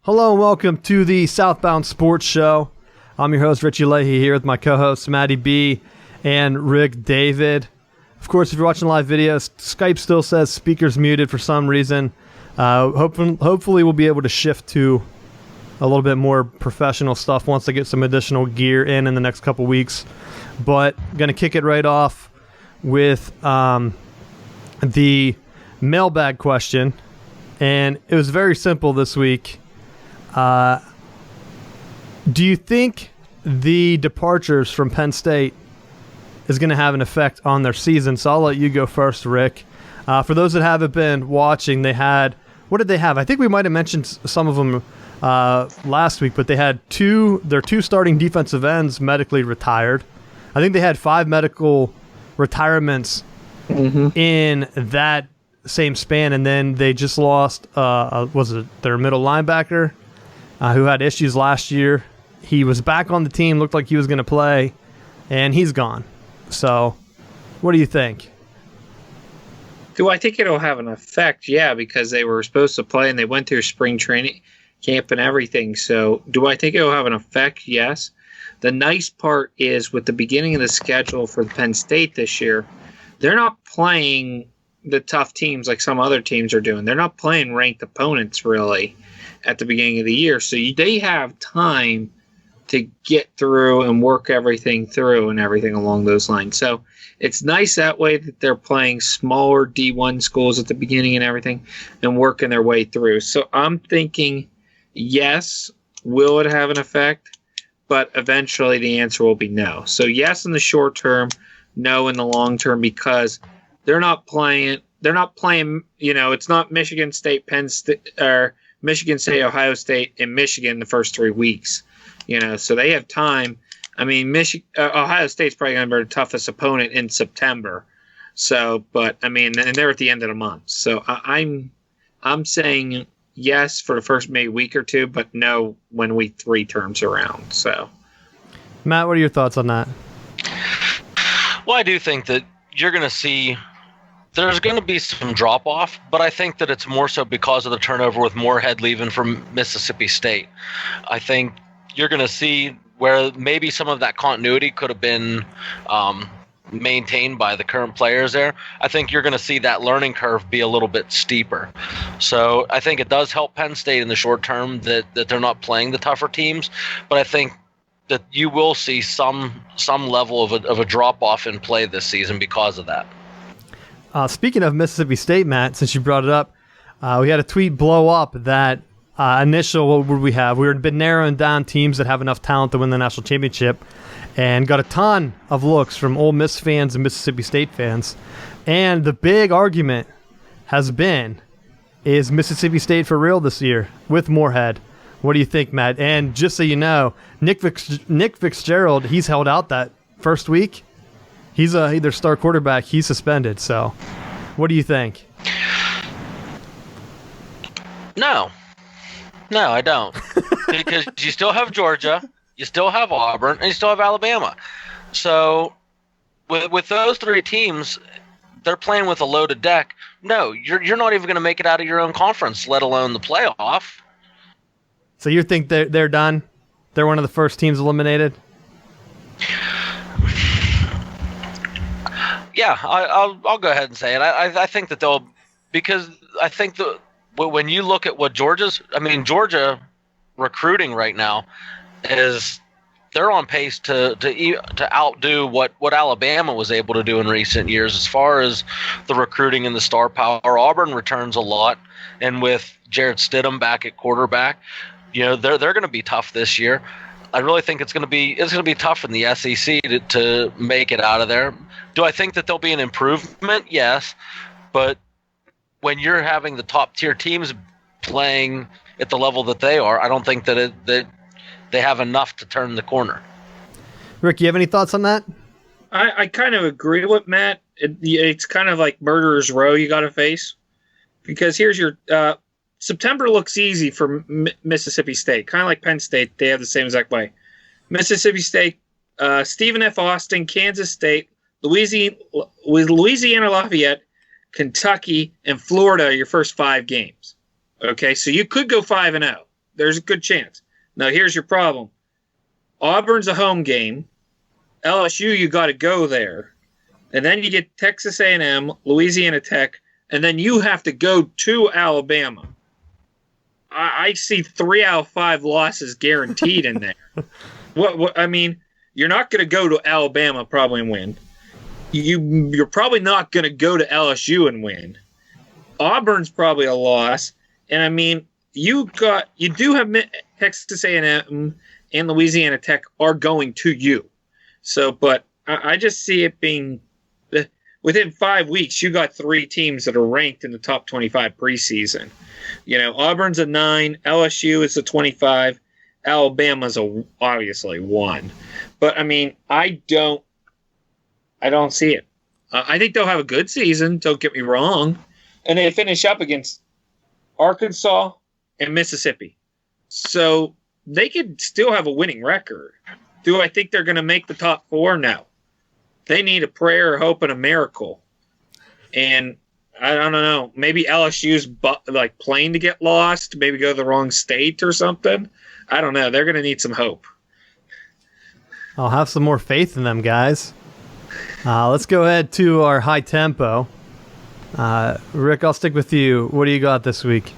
Hello and welcome to the Southbound Sports Show. I'm your host, Richie Leahy, here with my co-hosts, Maddie B. and Rick David. Of course, if you're watching live videos, Skype still says speakers muted for some reason. Hopefully we'll be able to shift to a little bit more professional stuff once I get some additional gear in the next couple weeks. But going to kick it right off with the mailbag question. And it was very simple this week. Do you think the departures from Penn State is going to have an effect on their season? So I'll let you go first, Rick. For those that haven't been watching, they had, what did they have? I think we might have mentioned some of them last week, but they had their two starting defensive ends medically retired. I think they had 5 medical retirements in that same span, and then they just lost, was it their middle linebacker who had issues last year? He was back on the team, looked like he was going to play, and he's gone. So, what do you think? Do I think it'll have an effect? Yeah, because they were supposed to play and they went through spring training camp and everything. So, do I think it'll have an effect? Yes. The nice part is with the beginning of the schedule for Penn State this year, they're not playing the tough teams like some other teams are doing. They're not playing ranked opponents really at the beginning of the year. So they have time to get through and work everything through and everything along those lines. So it's nice that way that they're playing smaller D1 schools at the beginning and everything and working their way through. So I'm thinking, yes, will it have an effect? But eventually the answer will be no. So yes in the short term, no in the long term, because they're not playing, it's not Michigan State, Penn State, or Michigan State, Ohio State, and Michigan the first 3 weeks. So they have time. I mean, Ohio State's probably going to be the toughest opponent in September. So, but I mean, and they're at the end of the month. So I'm saying yes for the first maybe week or two, but no when week 3 turns around. So, Matt, what are your thoughts on that? Well, I do think that you're going to see there's going to be some drop-off, but I think that it's more so because of the turnover with Moorhead leaving from Mississippi State. I think you're going to see where maybe some of that continuity could have been maintained by the current players there. I think you're going to see that learning curve be a little bit steeper. So I think it does help Penn State in the short term that they're not playing the tougher teams, but I think that you will see some level of a drop-off in play this season because of that. Speaking of Mississippi State, Matt, since you brought it up, we had a tweet blow up that what would we have? We've been narrowing down teams that have enough talent to win the national championship and got a ton of looks from Ole Miss fans and Mississippi State fans. And the big argument has been, is Mississippi State for real this year with Moorhead? What do you think, Matt? And just so you know, Nick Fitzgerald, he's held out that first week. He's their star quarterback. He's suspended. So, what do you think? No, I don't. Because you still have Georgia, you still have Auburn, and you still have Alabama. So, with those 3 teams, they're playing with a loaded deck. No, you're not even going to make it out of your own conference, let alone the playoff. So you think they're done? They're one of the first teams eliminated? Yeah, I'll go ahead and say it. I think that they'll, because I think when you look at what Georgia recruiting right now is they're on pace to outdo what Alabama was able to do in recent years as far as the recruiting and the star power. Auburn returns a lot, and with Jarrett Stidham back at quarterback, they're going to be tough this year. I really think it's going to be tough in the SEC to make it out of there. Do I think that there'll be an improvement? Yes, but when you're having the top tier teams playing at the level that they are, I don't think that they have enough to turn the corner. Rick, you have any thoughts on that? I kind of agree with Matt. It's kind of like murderer's row you got to face, because here's your September looks easy for Mississippi State, kind of like Penn State. They have the same exact way. Mississippi State, Stephen F. Austin, Kansas State, Louisiana Lafayette, Kentucky, and Florida are your first 5 games. Okay, so you could go 5-0. There's a good chance. Now, here's your problem. Auburn's a home game. LSU, you got to go there. And then you get Texas A&M, Louisiana Tech, and then you have to go to Alabama. I see 3 out of 5 losses guaranteed in there. I mean, you're not going to go to Alabama probably and win. You're probably not going to go to LSU and win. Auburn's probably a loss. And I mean, you do have Texas A&M and Louisiana Tech are going to you. So, but I just see it being within 5 weeks, you got 3 teams that are ranked in the top 25 preseason. You know, Auburn's a 9, LSU is a 25, Alabama's obviously 1. But I mean, I don't see it. I think they'll have a good season. Don't get me wrong, and they finish up against Arkansas and Mississippi, so they could still have a winning record. Do I think they're going to make the top 4? No. They need a prayer, a hope, and a miracle. And I don't know. Maybe LSU's like playing to get lost. Maybe go to the wrong state or something. I don't know. They're going to need some hope. I'll have some more faith in them, guys. Let's go ahead to our high tempo. Rick, I'll stick with you. What do you got this week?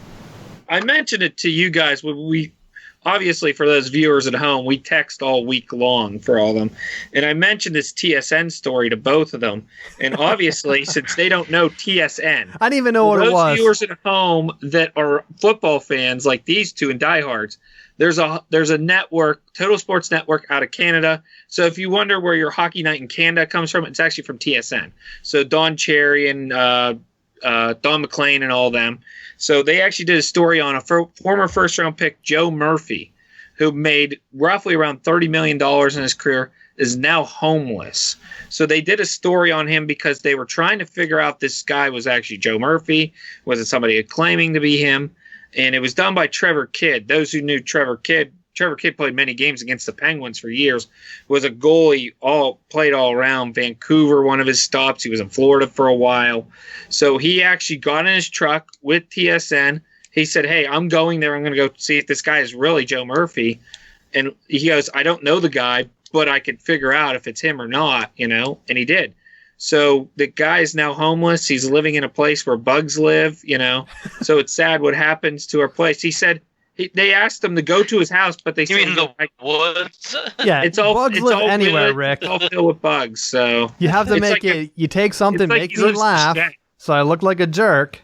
I mentioned it to you guys when we, obviously for those viewers at home, we text all week long for all of them. And I mentioned this TSN story to both of them. And obviously, since they don't know TSN. I didn't even know what it was. Those viewers at home that are football fans like these two and diehards, there's a network, Total Sports Network out of Canada. So if you wonder where your Hockey Night in Canada comes from, it's actually from TSN. So Don Cherry and Don McLean and all of them. So they actually did a story on a former first-round pick, Joe Murphy, who made roughly around $30 million in his career, is now homeless. So they did a story on him because they were trying to figure out this guy was actually Joe Murphy. Was it somebody claiming to be him? And it was done by Trevor Kidd. Those who knew Trevor Kidd played many games against the Penguins for years, was a goalie, played all around. Vancouver, one of his stops. He was in Florida for a while. So he actually got in his truck with TSN. He said, hey, I'm going there. I'm going to go see if this guy is really Joe Murphy. And he goes, I don't know the guy, but I could figure out if it's him or not, you know, and he did. So the guy is now homeless. He's living in a place where bugs live, you know. So it's sad what happens to our place. He said they asked him to go to his house, but they said, mean the woods? Yeah, bugs live anywhere, Rick. It's all filled with bugs. So you have to make it. You take something, make me laugh, so I look like a jerk.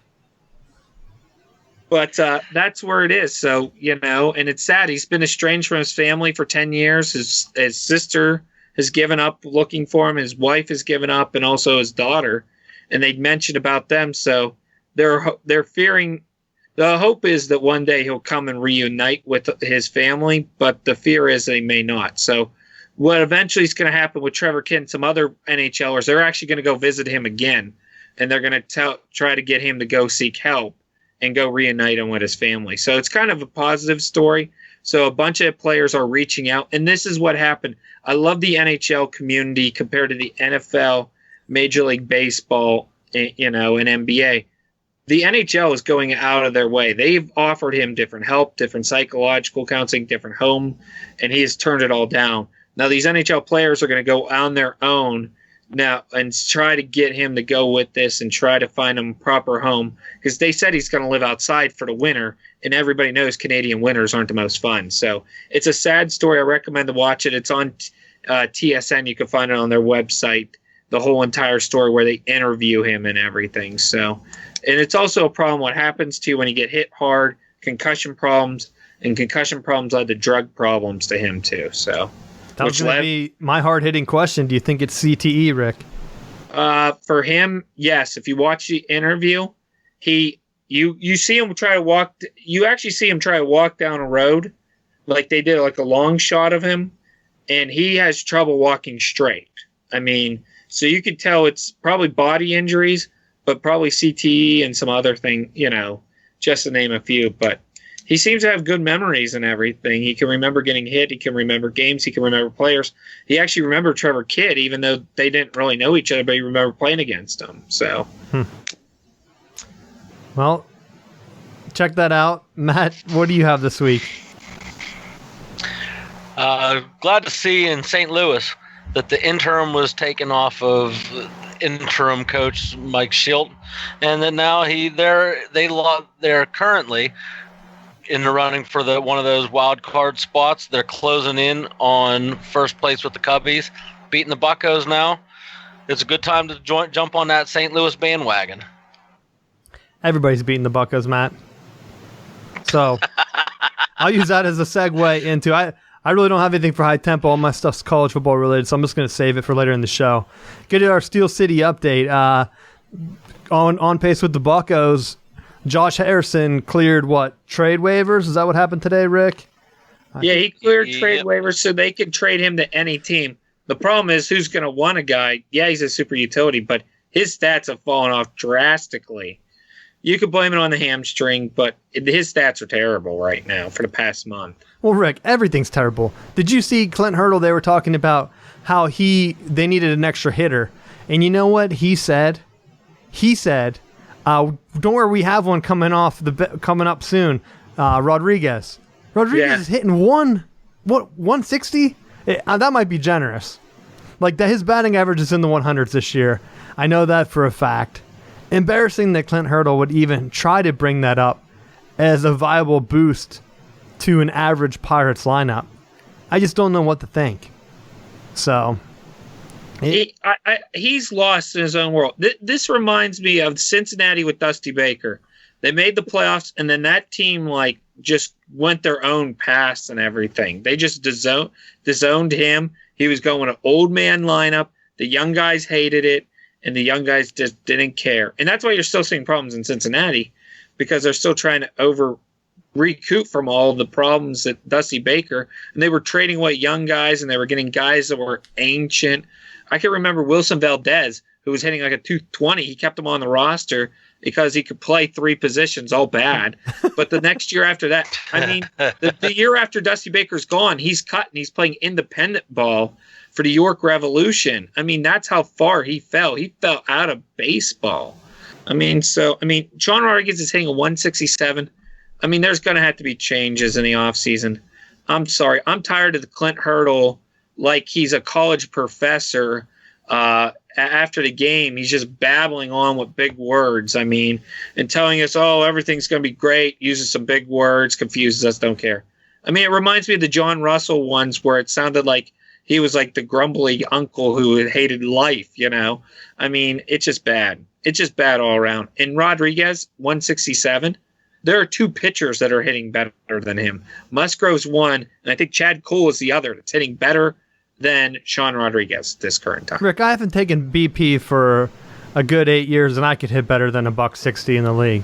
But that's where it is. So, you know, and it's sad. He's been estranged from his family for 10 years. His sister has given up looking for him. His wife has given up, and also his daughter. And they mentioned about them. So they're fearing. The hope is that one day he'll come and reunite with his family, but the fear is they may not. So what eventually is going to happen with Trevor Kidd and some other NHLers, they're actually going to go visit him again, and they're going to try to get him to go seek help and go reunite him with his family. So it's kind of a positive story. So a bunch of players are reaching out, and this is what happened. I love the NHL community compared to the NFL, Major League Baseball, you know, and NBA. The NHL is going out of their way. They've offered him different help, different psychological counseling, different home, and he has turned it all down. Now these NHL players are going to go on their own now and try to get him to go with this and try to find him a proper home, because they said he's going to live outside for the winter, and everybody knows Canadian winters aren't the most fun. So it's a sad story. I recommend to watch it. It's on TSN. You can find it on their website, the whole entire story where they interview him and everything. So, and it's also a problem what happens to you when you get hit hard, concussion problems, and concussion problems led to drug problems to him too. So that was going to be my hard-hitting question. Do you think it's CTE, Rick? For him, yes. If you watch the interview, you see him try to walk. You actually see him try to walk down a road, like they did like a long shot of him, and he has trouble walking straight. I mean, so you could tell it's probably body injuries, but probably CTE and some other thing, you know, just to name a few. But he seems to have good memories and everything. He can remember getting hit. He can remember games. He can remember players. He actually remembered Trevor Kidd, even though they didn't really know each other, but he remembered playing against him. So, Well, check that out. Matt, what do you have this week? Glad to see in St. Louis that the interim was taken off of interim coach Mike Schilt, and that now they're currently in the running for one of those wild card spots. They're closing in on first place with the Cubbies, beating the Buccos now. It's a good time to jump on that St. Louis bandwagon. Everybody's beating the Buccos, Matt. So I'll use that as a segue into I really don't have anything for high tempo. All my stuff's college football related, so I'm just going to save it for later in the show. Get to our Steel City update. On pace with the Buccos, Josh Harrison cleared trade waivers? Is that what happened today, Rick? Yeah, he cleared trade waivers so they could trade him to any team. The problem is who's going to want a guy. Yeah, he's a super utility, but his stats have fallen off drastically. You could blame it on the hamstring, but his stats are terrible right now for the past month. Well, Rick, everything's terrible. Did you see Clint Hurdle? They were talking about how they needed an extra hitter. And you know what he said? He said, don't worry, we have one coming up soon. Rodriguez. Rodriguez is hitting 160? That might be generous. His batting average is in the 100s this year. I know that for a fact. Embarrassing that Clint Hurdle would even try to bring that up as a viable boost to an average Pirates lineup. I just don't know what to think. So he's lost in his own world. This reminds me of Cincinnati with Dusty Baker. They made the playoffs, and then that team just went their own paths and everything. They just disowned him. He was going to old man lineup. The young guys hated it, and the young guys just didn't care. And that's why you're still seeing problems in Cincinnati, because they're still trying to recoup from all the problems that Dusty Baker, and they were trading away young guys, and they were getting guys that were ancient. I can remember Wilson Valdez, who was hitting like a 220. He kept him on the roster because he could play three positions, all bad. But the next year after that, the year after Dusty Baker's gone, he's cut and he's playing independent ball for the York Revolution. That's how far he fell. He fell out of baseball. John Rodriguez is hitting a 167. There's going to have to be changes in the offseason. I'm sorry. I'm tired of the Clint Hurdle like he's a college professor. After the game, he's just babbling on with big words, and telling us, everything's going to be great, uses some big words, confuses us, don't care. It reminds me of the John Russell ones where it sounded like he was like the grumbly uncle who hated life, It's just bad. It's just bad all around. And Rodriguez, 167, there are two pitchers that are hitting better than him. Musgrove's one, and I think Chad Cole is the other that's hitting better than Sean Rodriguez this current time. Rick, I haven't taken BP for a good 8 years, and I could hit better than $160 in the league.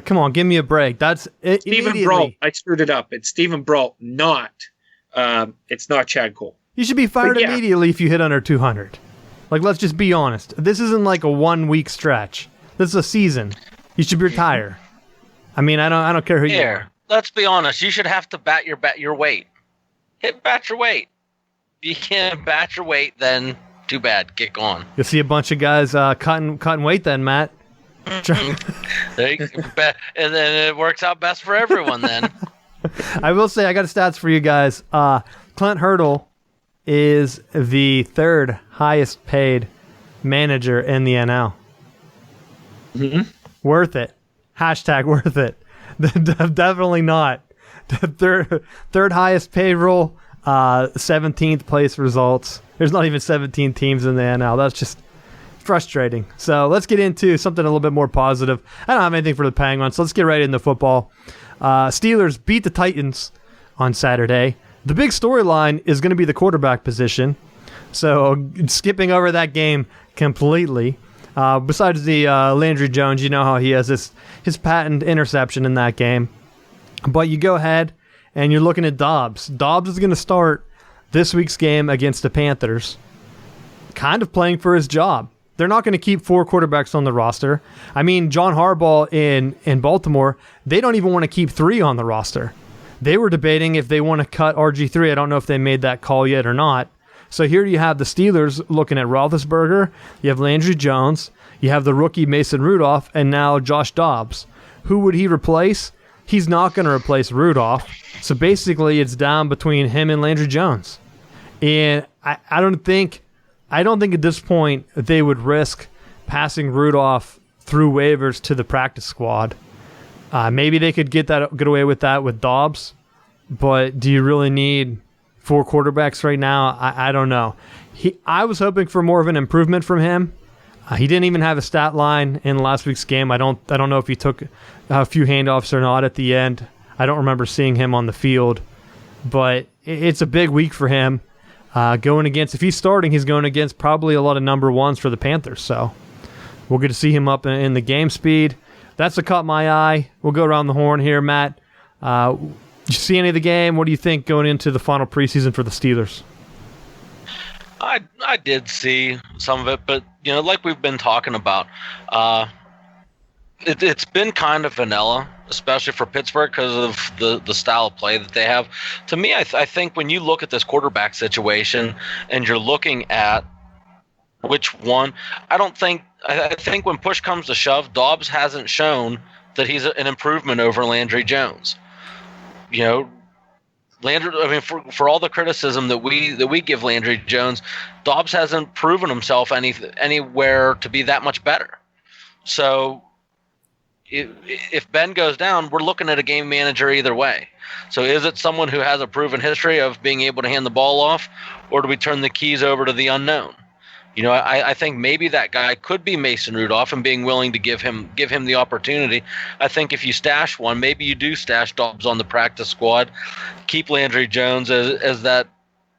Come on, give me a break. That's it. Stephen Brault. I screwed it up. It's Stephen Brault, it's not Chad Cole. You should be fired immediately if you hit under 200. Let's just be honest. This isn't like a 1 week stretch. This is a season. You should retire. I don't care who you are. Let's be honest. You should have to bat your weight. Bat your weight. If you can't bat your weight, then too bad. Get gone. You'll see a bunch of guys cutting weight then, Matt. And then it works out best for everyone then. I will say, I got stats for you guys. Clint Hurdle is the third highest paid manager in the NL. Mm-hmm. Worth it. Hashtag worth it. Definitely not. Third highest payroll, 17th place results. There's not even 17 teams in the NL. That's just frustrating. So let's get into something a little bit more positive. I don't have anything for the Penguins, so let's get right into football. Steelers beat the Titans on Saturday. The big storyline is going to be the quarterback position. So skipping over that game completely. Besides the Landry Jones, you know how he has his patent interception in that game. But you go ahead and you're looking at Dobbs. Dobbs is going to start this week's game against the Panthers, kind of playing for his job. They're not going to keep 4 quarterbacks on the roster. John Harbaugh in Baltimore, they don't even want to keep 3 on the roster. They were debating if they want to cut RG3. I don't know if they made that call yet or not. So here you have the Steelers looking at Roethlisberger, you have Landry Jones, you have the rookie Mason Rudolph, and now Josh Dobbs. Who would he replace? he's not going to replace Rudolph. So basically, it's down between him and Landry Jones. And I don't think at this point they would risk passing Rudolph through waivers to the practice squad. Maybe they could get away with that with Dobbs, but do you really need 4 quarterbacks right now? I don't know. I was hoping for more of an improvement from him. He didn't even have a stat line in last week's game. I don't know if he took a few handoffs or not at the end. I don't remember seeing him on the field, but it's a big week for him. If he's starting, he's going against probably a lot of number ones for the Panthers. So we'll get to see him up in the game speed. That's what caught my eye. We'll go around the horn here, Matt. Did you see any of the game? What do you think going into the final preseason for the Steelers? I did see some of it, but like we've been talking about, it's been kind of vanilla, especially for Pittsburgh because of the style of play that they have. To me, I think when you look at this quarterback situation and you're looking at which one, I think when push comes to shove, Dobbs hasn't shown that he's an improvement over Landry Jones. Landry, for all the criticism that we give Landry Jones, Dobbs hasn't proven himself anywhere to be that much better. So if Ben goes down, we're looking at a game manager either way. So is it someone who has a proven history of being able to hand the ball off, or do we turn the keys over to the unknown? I think maybe that guy could be Mason Rudolph and being willing to give him the opportunity. I think if you stash one, maybe you do stash Dobbs on the practice squad, keep Landry Jones as that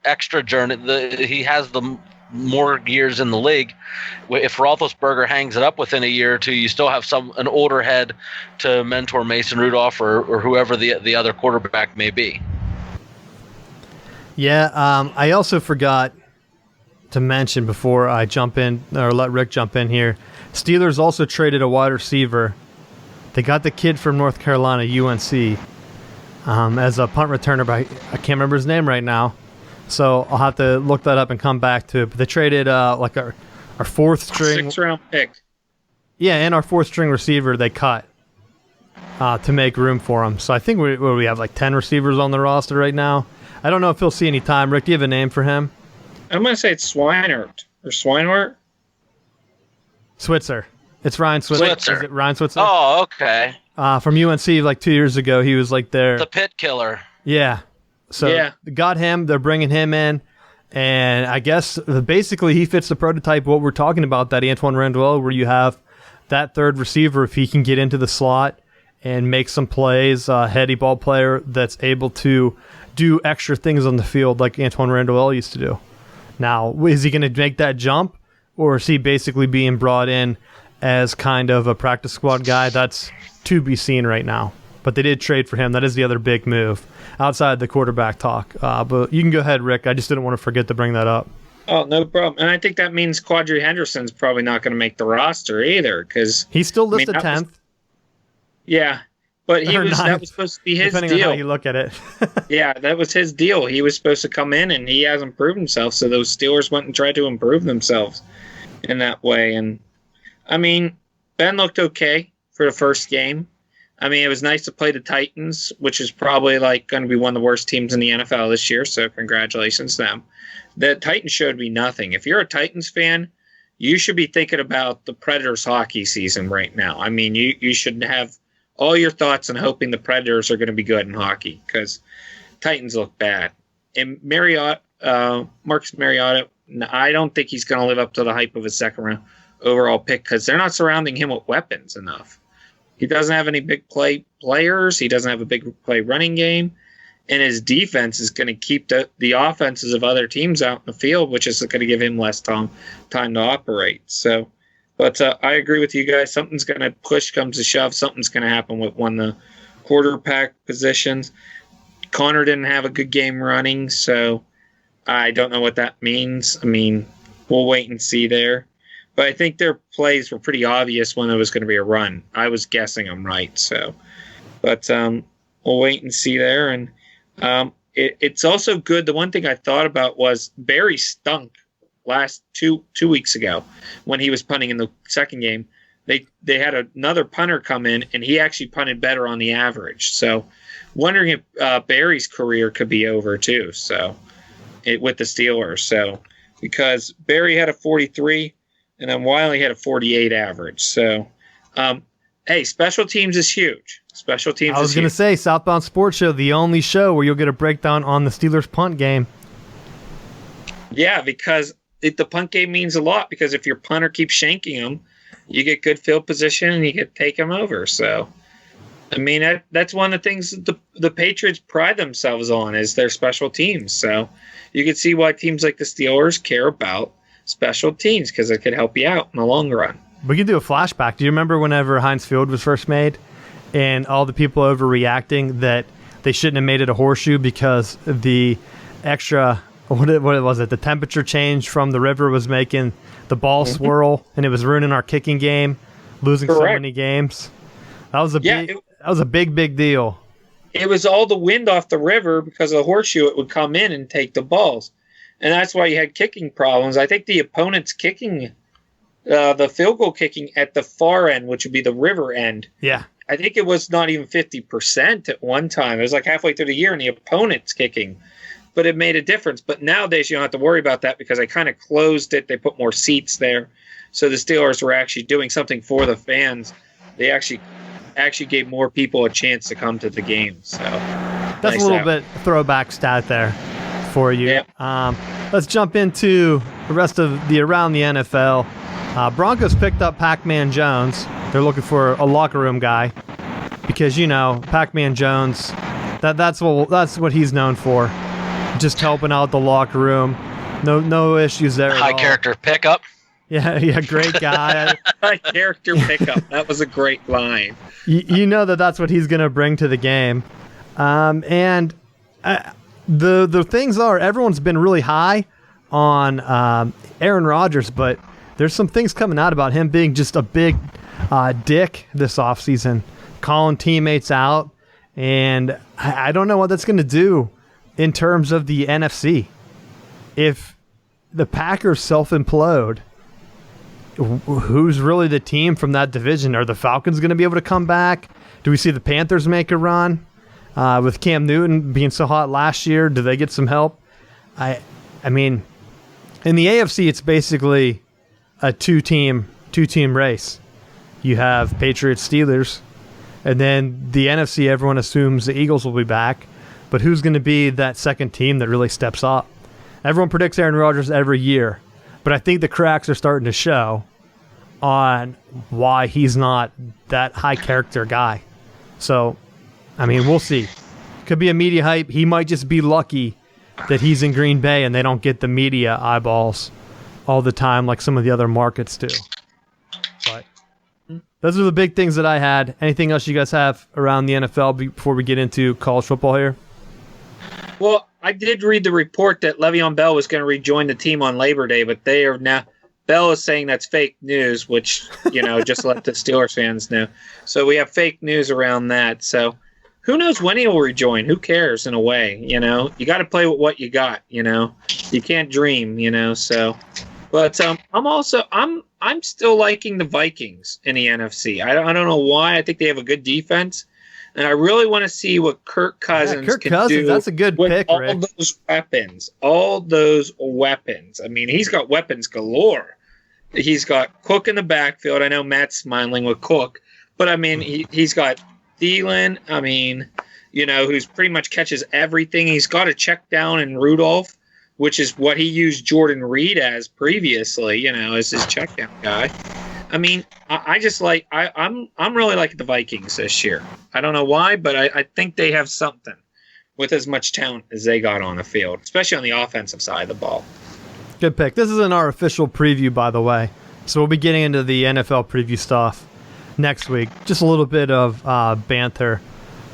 extra journey. He has the more years in the league. If Roethlisberger hangs it up within a year or two, you still have an older head to mentor Mason Rudolph or whoever the other quarterback may be. Yeah, I also forgot to mention before I jump in, or let Rick jump in here, Steelers also traded a wide receiver. They got the kid from North Carolina, UNC, as a punt returner, but I can't remember his name right now. So I'll have to look that up and come back to it. But they traded like our fourth string. 6th round pick. Yeah, and our 4th string receiver they cut to make room for him. So I think we have like 10 receivers on the roster right now. I don't know if he'll see any time. Rick, do you have a name for him? I'm going to say it's Swinehart or Swinehart. Switzer. It's Ryan Switzer. Is it Ryan Switzer? Oh, okay. From UNC like 2 years ago. He was like their... The pit killer. Yeah. So got him. They're bringing him in. And I guess basically he fits the prototype of what we're talking about, that Antoine Randall, where you have that third receiver, if he can get into the slot and make some plays, a heady ball player that's able to do extra things on the field like Antoine Randall used to do. Now, is he going to make that jump, or is he basically being brought in as kind of a practice squad guy? That's to be seen right now. But they did trade for him. That is the other big move outside the quarterback talk. But you can go ahead, Rick. I just didn't want to forget to bring that up. Oh, no problem. And I think that means Quadri Henderson's probably not going to make the roster either, because he's still listed 10th. Yeah, but that was supposed to be his depending deal. On how you look at it. Yeah, that was his deal. He was supposed to come in, and he hasn't proved himself. So those Steelers went and tried to improve themselves in that way. And I mean, Ben looked okay for the first game. I mean, it was nice to play the Titans, which is probably like going to be one of the worst teams in the NFL this year. So congratulations to them. The Titans showed me nothing. If you're a Titans fan, you should be thinking about the Predators hockey season right now. I mean, you should have all your thoughts and hoping the Predators are going to be good in hockey, because Titans look bad. And Marcus Mariota, I don't think he's going to live up to the hype of a 2nd round overall pick, because they're not surrounding him with weapons enough. He doesn't have any big play players. He doesn't have a big play running game. And his defense is going to keep the offenses of other teams out in the field, which is going to give him less time to operate. So, but I agree with you guys. Something's going to push comes to shove. Something's going to happen with one of the quarterback positions. Connor didn't have a good game running, so I don't know what that means. I mean, we'll wait and see there. But I think their plays were pretty obvious when it was going to be a run. I was guessing them right. So, but we'll wait and see there. And it's also good. The one thing I thought about was Barry stunk last two weeks ago when he was punting in the second game. they had another punter come in, and he actually punted better on the average. So, wondering if Barry's career could be over too. So, with the Steelers. So, because Barry had a 43, and then Wiley had a 48 average. So, hey, special teams is huge. Special teams. I was going to say Southbound Sports Show, the only show where you'll get a breakdown on the Steelers punt game. Yeah, because the punt game means a lot. Because if your punter keeps shanking them, you get good field position and you get take them over. So, I mean, that's one of the things the Patriots pride themselves on is their special teams. So, you can see why teams like the Steelers care about special teams because it could help you out in the long run. We could do a flashback. Do you remember whenever Heinz Field was first made and all the people overreacting that they shouldn't have made it a horseshoe because the extra, what was it, the temperature change from the river was making the ball swirl and it was ruining our kicking game, losing so many games? That was a big deal. It was all the wind off the river because of the horseshoe. It would come in and take the balls. And that's why you had kicking problems. I think the opponent's kicking, the field goal kicking at the far end, which would be the river end. Yeah. I think it was not even 50% at one time. It was like halfway through the year and the opponent's kicking. But it made a difference. But nowadays you don't have to worry about that because they kind of closed it. They put more seats there. So the Steelers were actually doing something for the fans. They actually gave more people a chance to come to the game. So that's nice a little bit throwback stat there for you. Yep. Let's jump into the rest of the around the NFL. Broncos picked up Pac-Man Jones. They're looking for a locker room guy because Pac-Man Jones. That's what he's known for, just helping out the locker room. No issues there. High character pickup. Yeah, great guy. High character pickup. That was a great line. You know that's what he's going to bring to the game, and the things are everyone's been really high on Aaron Rodgers, but there's some things coming out about him being just a big dick this offseason, calling teammates out, and I don't know what that's going to do in terms of the NFC. If the Packers self-implode, who's really the team from that division? Are the Falcons going to be able to come back? Do we see the Panthers make a run? With Cam Newton being so hot last year, do they get some help? I mean, in the AFC, it's basically a two-team race. You have Patriots, Steelers, and then the NFC, everyone assumes the Eagles will be back. But who's going to be that second team that really steps up? Everyone predicts Aaron Rodgers every year, but I think the cracks are starting to show on why he's not that high character guy. So, I mean, we'll see. Could be a media hype. He might just be lucky that he's in Green Bay and they don't get the media eyeballs all the time like some of the other markets do. But those are the big things that I had. Anything else you guys have around the NFL before we get into college football here? Well, I did read the report that Le'Veon Bell was going to rejoin the team on Labor Day, but they are now. Bell is saying that's fake news, which just let the Steelers fans know. So we have fake news around that. So who knows when he will rejoin? Who cares? In a way, you got to play with what you got. You can't dream. So, but I'm still liking the Vikings in the NFC. I don't know why. I think they have a good defense. And I really want to see what Kirk Cousins can do. That's a good with pick, all Rick. All those weapons. I mean, he's got weapons galore. He's got Cook in the backfield. I know Matt's smiling with Cook, but I mean, he's got Thielen. I mean, who's pretty much catches everything. He's got a check down in Rudolph, which is what he used Jordan Reed as previously. As his check down guy. I mean, I'm really liking the Vikings this year. I don't know why, but I think they have something with as much talent as they got on the field, especially on the offensive side of the ball. Good pick. This isn't our official preview, by the way, so we'll be getting into the NFL preview stuff next week. Just a little bit of banter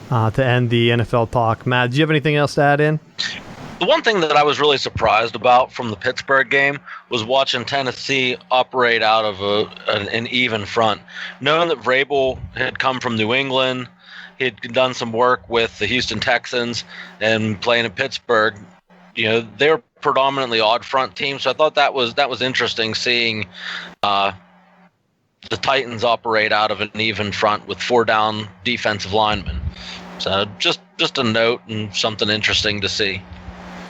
to end the NFL talk. Matt, do you have anything else to add in? The one thing that I was really surprised about from the Pittsburgh game was watching Tennessee operate out of an even front. Knowing that Vrabel had come from New England, he had done some work with the Houston Texans and playing in Pittsburgh, they're predominantly odd front team. So I thought that was interesting seeing the Titans operate out of an even front with 4 down defensive linemen. So just a note and something interesting to see.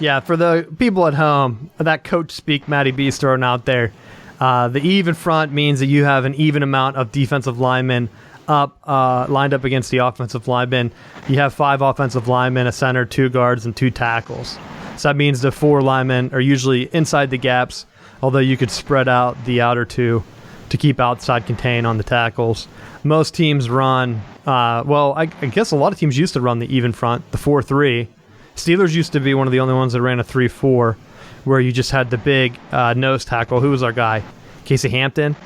Yeah, for the people at home, that coach speak Matty B's throwing out there. The even front means that you have an even amount of defensive linemen lined up against the offensive linemen. You have 5 offensive linemen, a center, 2 guards, and 2 tackles. So that means the 4 linemen are usually inside the gaps, although you could spread out the outer 2 to keep outside contain on the tackles. Most teams run, I guess a lot of teams used to run the even front, the 4-3. Steelers used to be one of the only ones that ran a 3-4, where you just had the big nose tackle. Who was our guy? Casey Hampton?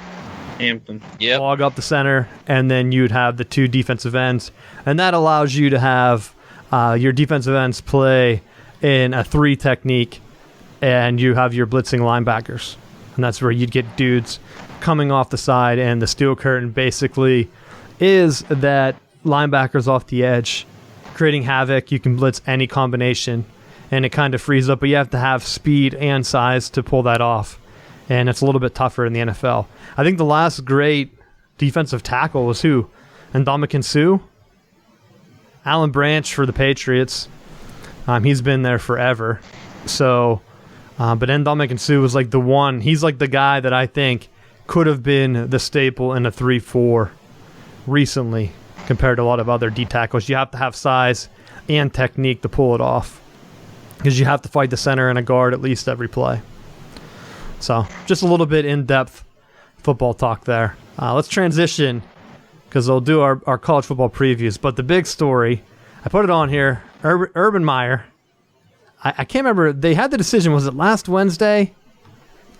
Yeah. Log up the center, and then you'd have the 2 defensive ends. And that allows you to have your defensive ends play in a 3 technique, and you have your blitzing linebackers. And that's where you'd get dudes coming off the side, and the steel curtain basically is that linebackers off the edge creating havoc. You can blitz any combination, and it kind of frees up, but you have to have speed and size to pull that off, and it's a little bit tougher in the NFL. I think the last great defensive tackle was who? Ndamukong Suh? Alan Branch for the Patriots. He's been there forever. So, but Ndamukong Suh was like the one. He's like the guy that I think could have been the staple in a 3-4 recently compared to a lot of other D tackles. You have to have size and technique to pull it off because you have to fight the center and a guard at least every play. So just a little bit in-depth football talk there. Let's transition because we'll do our college football previews. But the big story, I put it on here, Urban Meyer. I can't remember. They had the decision. Was it last Wednesday?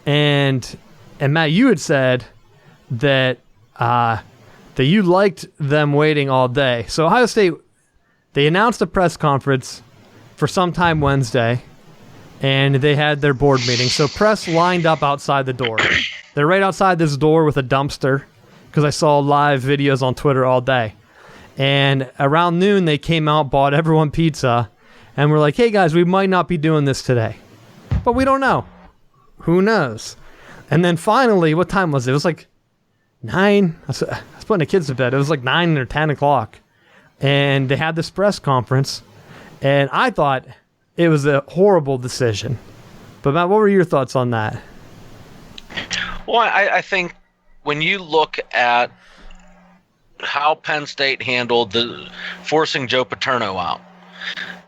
And Matt, you had said that that you liked them waiting all day. So Ohio State, they announced a press conference for sometime Wednesday, and they had their board meeting. So press lined up outside the door. They're right outside this door with a dumpster because I saw live videos on Twitter all day. And around noon, they came out, bought everyone pizza, and we're like, hey, guys, we might not be doing this today. But we don't know. Who knows? And then finally, what time was it? It was like 9. I was putting the kids to bed. It was like 9 or 10 o'clock. And they had this press conference. And I thought it was a horrible decision. But Matt, what were your thoughts on that? Well, I think when you look at how Penn State handled the forcing Joe Paterno out,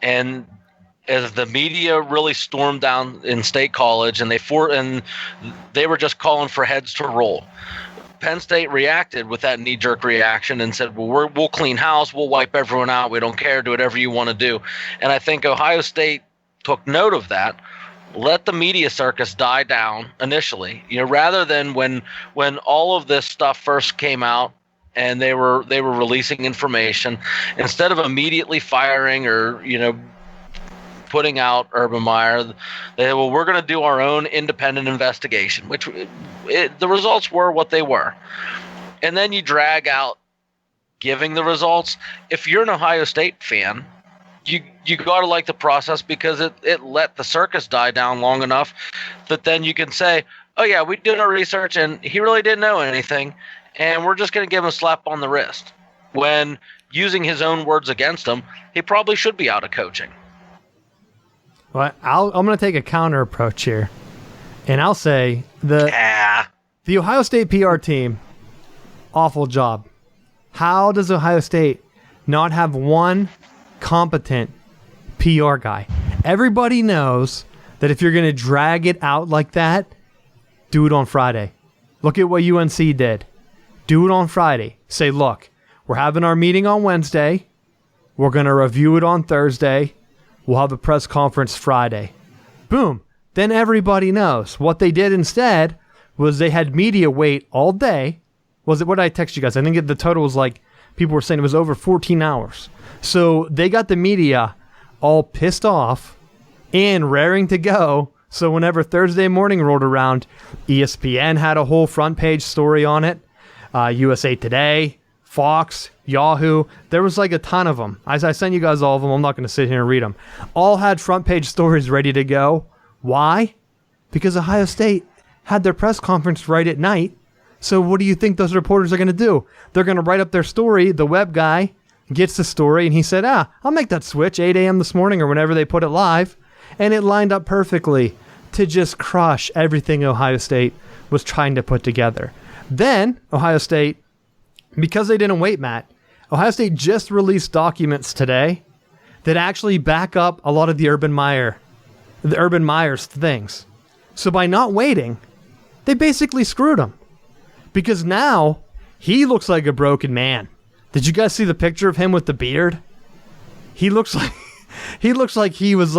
and as the media really stormed down in State College, and they were just calling for heads to roll. Penn State reacted with that knee-jerk reaction and said, well, we'll clean house, we'll wipe everyone out, we don't care, do whatever you want to do. And I think Ohio State took note of that, let the media circus die down initially, rather than when all of this stuff first came out and they were releasing information, instead of immediately firing or, putting out Urban Meyer, they said, well, we're going to do our own independent investigation, which the results were what they were. And then you drag out giving the results. If you're an Ohio State fan, you got to like the process because it let the circus die down long enough that then you can say, oh, yeah, we did our research and he really didn't know anything, and we're just going to give him a slap on the wrist. When, using his own words against him, he probably should be out of coaching. Well, I'm going to take a counter approach here, and I'll say the Ohio State PR team, awful job. How does Ohio State not have one competent PR guy? Everybody knows that if you're going to drag it out like that, do it on Friday. Look at what UNC did. Do it on Friday. Say, look, we're having our meeting on Wednesday. We're going to review it on Thursday. We'll have a press conference Friday. Boom. Then everybody knows. What they did instead was they had media wait all day. Was it, what did I text you guys? I think the total was like, people were saying it was over 14 hours. So they got the media all pissed off and raring to go. So whenever Thursday morning rolled around, ESPN had a whole front page story on it. USA Today, Fox, Yahoo, there was like a ton of them. I sent you guys all of them. I'm not going to sit here and read them. All had front page stories ready to go. Why? Because Ohio State had their press conference right at night, So what do you think those reporters are going to do? They're going to write up their story. The web guy gets the story, and he said, I'll make that switch 8 a.m. this morning or whenever they put it live. And it lined up perfectly to just crush everything Ohio State was trying to put together. Then Ohio State, because they didn't wait, Matt, Ohio State just released documents today that actually back up a lot of the Urban Meyer's things. So by not waiting, they basically screwed him. Because now he looks like a broken man. Did you guys see the picture of him with the beard? He looks like he was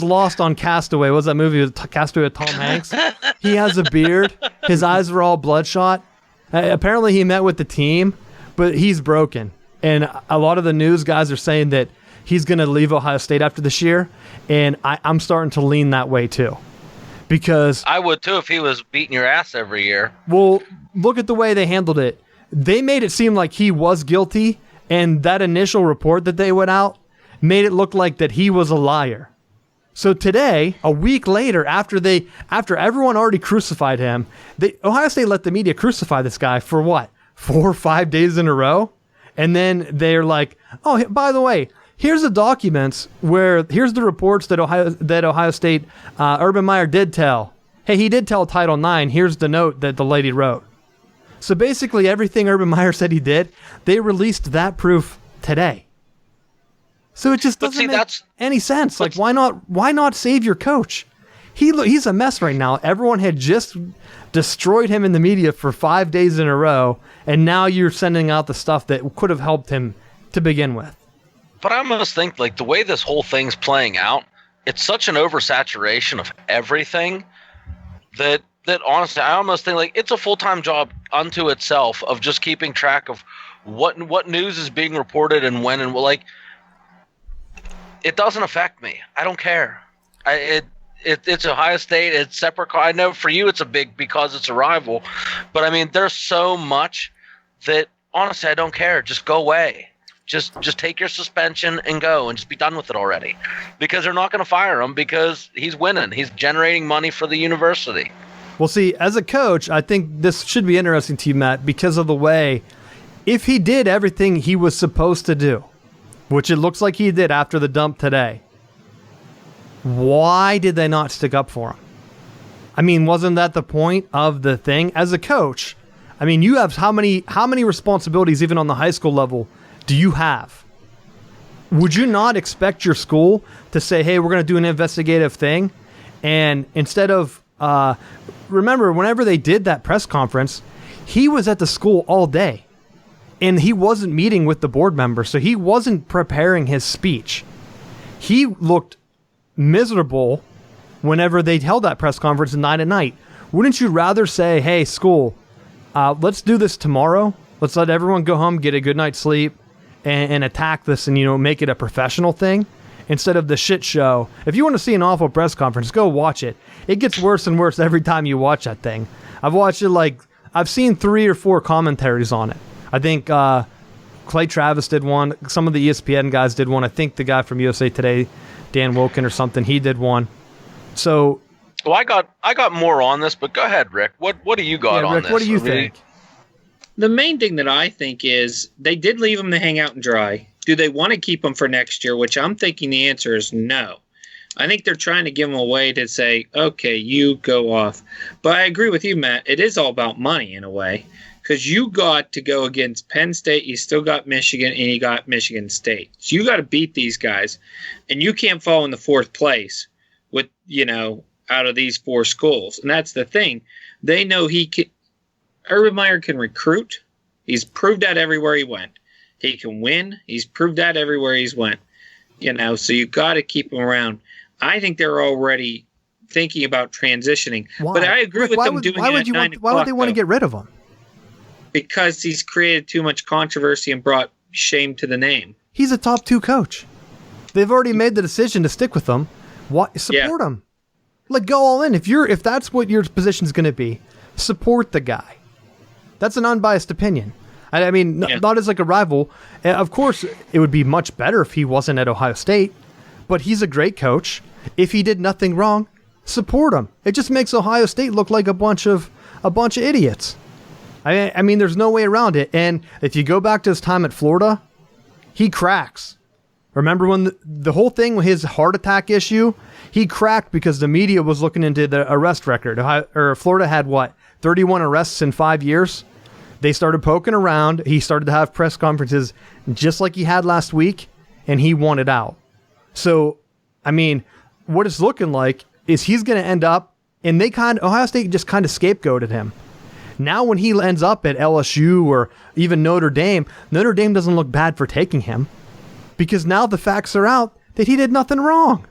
lost on Castaway. What was that movie with Castaway with Tom Hanks? He has a beard. His eyes were all bloodshot. Apparently he met with the team, but he's broken. And a lot of the news guys are saying that he's going to leave Ohio State after this year, and I'm starting to lean that way too. Because I would too if he was beating your ass every year. Well, look at the way they handled it. They made it seem like he was guilty, and that initial report that they went out made it look like that he was a liar. So today, a week later, after everyone already crucified him, Ohio State let the media crucify this guy for what? 4 or 5 days in a row? And then they're like, oh, by the way, here's the documents here's the reports that Ohio State Urban Meyer did tell. Hey, he did tell Title IX. Here's the note that the lady wrote. So basically everything Urban Meyer said he did, they released that proof today. So it just doesn't make any sense. Like, why not save your coach? He's a mess right now. Everyone had just destroyed him in the media for 5 days in a row, and now you're sending out the stuff that could have helped him to begin with. But I almost think, like, the way this whole thing's playing out, it's such an oversaturation of everything that honestly, I almost think, like, it's a full-time job unto itself of just keeping track of what news is being reported and when, and like, it doesn't affect me. I don't care. It's Ohio State. It's separate. I know for you it's a big because it's a rival, but I mean, there's so much that honestly I don't care. Just go away. Just take your suspension and go and just be done with it already, because they're not going to fire him because he's winning. He's generating money for the university. Well, see, as a coach, I think this should be interesting to you, Matt, because of the way, if he did everything he was supposed to do, which it looks like he did after the dump today, why did they not stick up for him? I mean, wasn't that the point of the thing? As a coach, I mean, you have how many responsibilities, even on the high school level, do you have? Would you not expect your school to say, hey, we're going to do an investigative thing? And instead of, remember, whenever they did that press conference, he was at the school all day. And he wasn't meeting with the board members, so he wasn't preparing his speech. He looked miserable whenever they held that press conference at 9 at night. Wouldn't you rather say, hey, school, let's do this tomorrow. Let's let everyone go home, get a good night's sleep, and attack this and, make it a professional thing instead of the shit show. If you want to see an awful press conference, go watch it. It gets worse and worse every time you watch that thing. I've watched it I've seen 3 or 4 commentaries on it. I think Clay Travis did one. Some of the ESPN guys did one. I think the guy from USA Today, Dan Wilkin or something, he did one. So, well, I got more on this, but go ahead, Rick. What do you got on Rick, this? What do you think? The main thing that I think is they did leave him to hang out and dry. Do they want to keep him for next year? Which I'm thinking the answer is no. I think they're trying to give him a way to say, okay, you go off. But I agree with you, Matt. It is all about money in a way. Because you got to go against Penn State, you still got Michigan, and you got Michigan State. So you got to beat these guys. And you can't fall in the 4th place with, out of these 4 schools. And that's the thing. They know Urban Meyer can recruit. He's proved that everywhere he went. He can win. He's proved that everywhere he's went. So you got to keep him around. I think they're already thinking about transitioning. Why? But I agree with them doing it at 9 o'clock. Why would they want to get rid of him? Because he's created too much controversy and brought shame to the name. He's a top 2 coach. They've already made the decision to stick with him. Support him. Go all in. If that's what your position is going to be, support the guy. That's an unbiased opinion. I mean, not as a rival. Of course, it would be much better if he wasn't at Ohio State, but he's a great coach. If he did nothing wrong, support him. It just makes Ohio State look like a bunch of idiots. I mean, there's no way around it. And if you go back to his time at Florida, he cracks. Remember when the whole thing with his heart attack issue, he cracked because the media was looking into the arrest record. Florida had, 31 arrests in 5 years? They started poking around. He started to have press conferences just like he had last week, and he wanted out. So, I mean, what it's looking like is he's going to end up, and Ohio State just kind of scapegoated him. Now when he ends up at LSU or even Notre Dame doesn't look bad for taking him because now the facts are out that he did nothing wrong.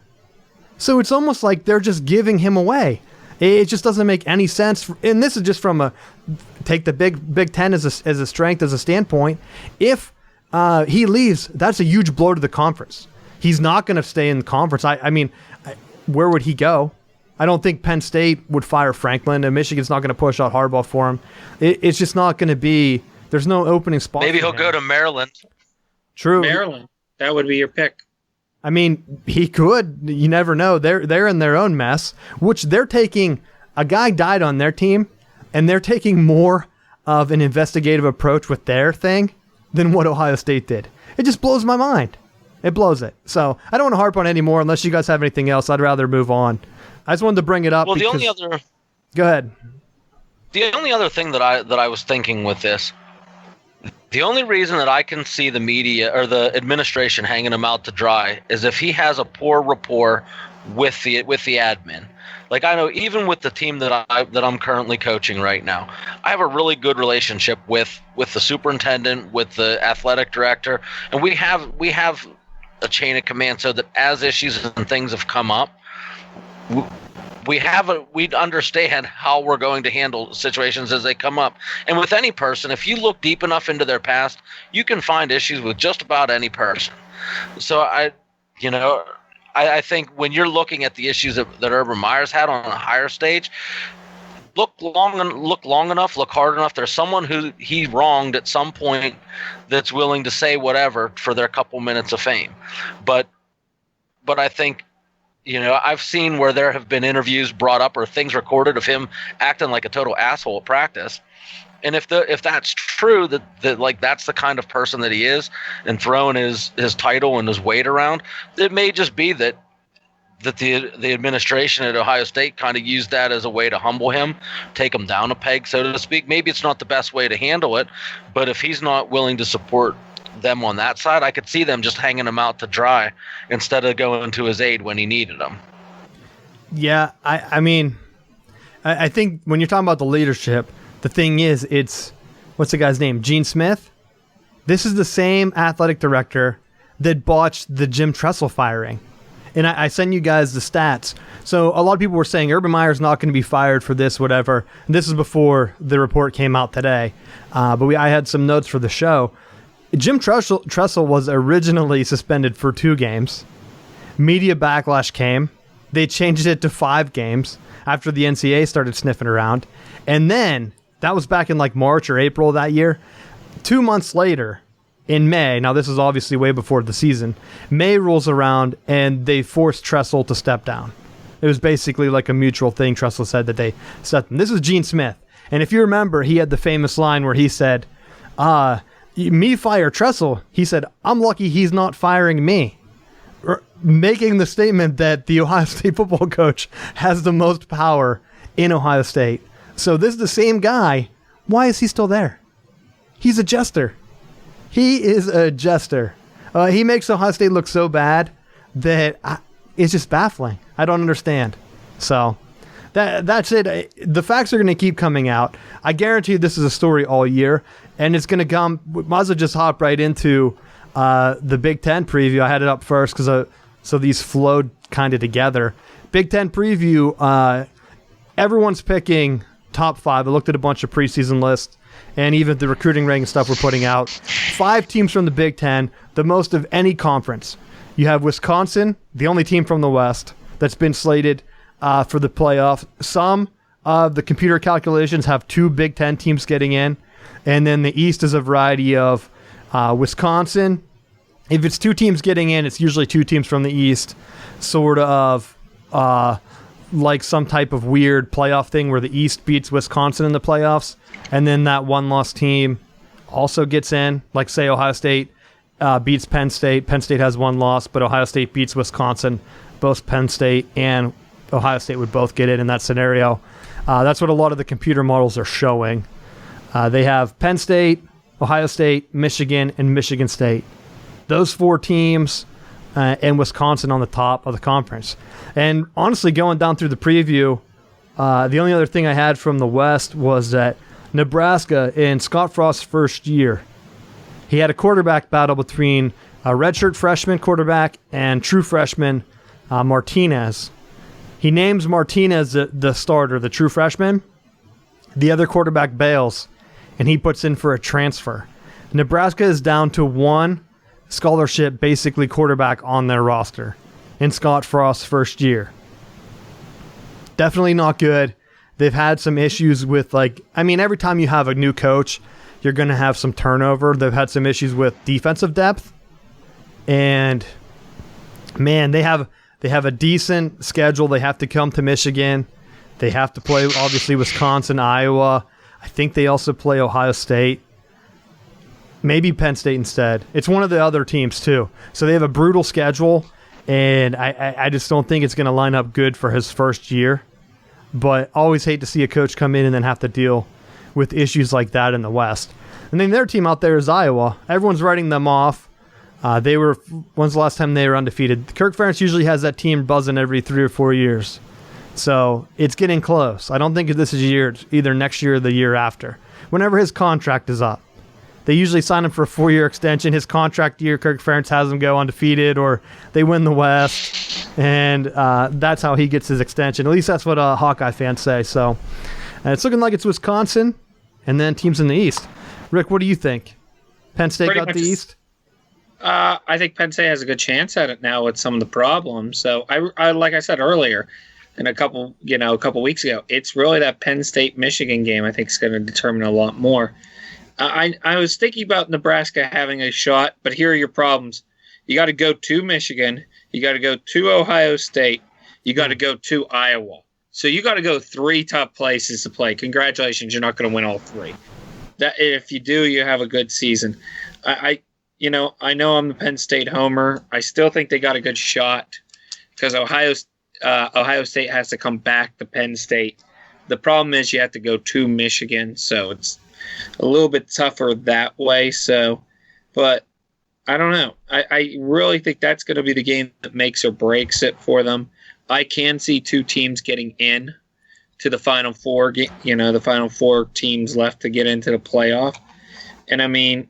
So it's almost like they're just giving him away. It just doesn't make any sense. And this is just from take the Big Ten as a strength, as a standpoint. If he leaves, that's a huge blow to the conference. He's not going to stay in the conference. I mean, where would he go? I don't think Penn State would fire Franklin, and Michigan's not going to push out Harbaugh for him. It's just not going to be. There's no opening spot. Maybe he'll go to Maryland. True. Maryland. That would be your pick. I mean, he could. You never know. They're in their own mess, which they're taking. A guy died on their team, and they're taking more of an investigative approach with their thing than what Ohio State did. It just blows my mind. It blows it. So I don't want to harp on it anymore unless you guys have anything else. I'd rather move on. I just wanted to bring it up. Well, Go ahead. The only other thing that I was thinking with this, the only reason that I can see the media or the administration hanging him out to dry is if he has a poor rapport with the admin. Like, I know even with the team that I'm currently coaching right now, I have a really good relationship with the superintendent, with the athletic director, and we have a chain of command so that as issues and things have come up, we understand how we're going to handle situations as they come up. And with any person, if you look deep enough into their past, you can find issues with just about any person. So I think when you're looking at the issues that Urban Meyer's had on a higher stage, look long enough, look hard enough. There's someone who he wronged at some point that's willing to say whatever for their couple minutes of fame. But I think, I've seen where there have been interviews brought up or things recorded of him acting like a total asshole at practice. And if that's true, that like that's the kind of person that he is, and throwing his title and his weight around, it may just be that the administration at Ohio State kind of used that as a way to humble him, take him down a peg, so to speak. Maybe it's not the best way to handle it, but if he's not willing to support them on that side, I could see them just hanging him out to dry instead of going to his aid when he needed him. Yeah, I mean, I think when you're talking about the leadership, the thing is, what's the guy's name? Gene Smith? This is the same athletic director that botched the Jim Tressel firing. And I send you guys the stats. So a lot of people were saying Urban Meyer's not going to be fired for this, whatever. And this is before the report came out today. But I had some notes for the show. Jim Tressel was originally suspended for 2 games. Media backlash came. They changed it to 5 games after the NCAA started sniffing around. And then, that was back in like March or April of that year. 2 months later, in May, now this is obviously way before the season, May rolls around and they forced Tressel to step down. It was basically like a mutual thing. Tressel said that they set them. This is Gene Smith. And if you remember, he had the famous line where he said, me fire Tressel. He said, I'm lucky he's not firing me. Making the statement that the Ohio State football coach has the most power in Ohio State. So this is the same guy. Why is he still there? He's a jester. He is a jester. He makes Ohio State look so bad that it's just baffling. I don't understand. So that's it. The facts are going to keep coming out. I guarantee you this is a story all year, and it's going to come. We might as well just hop right into the Big Ten preview. I had it up first because so these flowed kind of together. Big Ten preview. Everyone's picking top 5. I looked at a bunch of preseason lists, and even the recruiting ranking stuff we're putting out. 5 teams from the Big Ten, the most of any conference. You have Wisconsin, the only team from the West that's been slated for the playoff. Some of the computer calculations have 2 Big Ten teams getting in, and then the East is a variety of Wisconsin. If it's 2 teams getting in, it's usually 2 teams from the East, sort of like some type of weird playoff thing where the East beats Wisconsin in the playoffs, and then that one-loss team also gets in. Like, say, Ohio State beats Penn State. Penn State has one loss, but Ohio State beats Wisconsin. Both Penn State and Ohio State would both get in that scenario. That's what a lot of the computer models are showing. They have Penn State, Ohio State, Michigan, and Michigan State. Those 4 teams and Wisconsin on the top of the conference. And honestly, going down through the preview, the only other thing I had from the West was that Nebraska, in Scott Frost's first year, he had a quarterback battle between a redshirt freshman quarterback and true freshman Martinez. He names Martinez the starter, the true freshman. The other quarterback bails, and he puts in for a transfer. Nebraska is down to 1 scholarship, basically quarterback on their roster in Scott Frost's first year. Definitely not good. They've had some issues with, every time you have a new coach, you're going to have some turnover. They've had some issues with defensive depth. And, man, they have a decent schedule. They have to come to Michigan. They have to play, obviously, Wisconsin, Iowa. I think they also play Ohio State. Maybe Penn State instead. It's one of the other teams, too. So they have a brutal schedule, and I just don't think it's going to line up good for his first year. But always hate to see a coach come in and then have to deal with issues like that in the West. And then their team out there is Iowa. Everyone's writing them off. When's the last time they were undefeated? Kirk Ferentz usually has that team buzzing every 3 or 4 years. So it's getting close. I don't think this is either next year or the year after. Whenever his contract is up. They usually sign him for a 4-year extension. His contract year, Kirk Ferentz has him go undefeated, or they win the West, and that's how he gets his extension. At least that's what Hawkeye fans say. So it's looking like it's Wisconsin, and then teams in the East. Rick, what do you think? Penn State got the East? I think Penn State has a good chance at it now with some of the problems. So I like I said earlier, in a couple weeks ago, it's really that Penn State Michigan game I think is going to determine a lot more. I was thinking about Nebraska having a shot, but here are your problems. You got to go to Michigan. You got to go to Ohio State. You got to go to Iowa. So you got to go 3 top places to play. Congratulations, you're not going to win all 3. That if you do, you have a good season. I know I'm the Penn State homer. I still think they got a good shot because Ohio State has to come back to Penn State. The problem is you have to go to Michigan, so it's a little bit tougher that way. So, but I don't know. I really think that's going to be the game that makes or breaks it for them. I can see 2 teams getting in to the Final Four. The Final 4 teams left to get into the playoff. And I mean,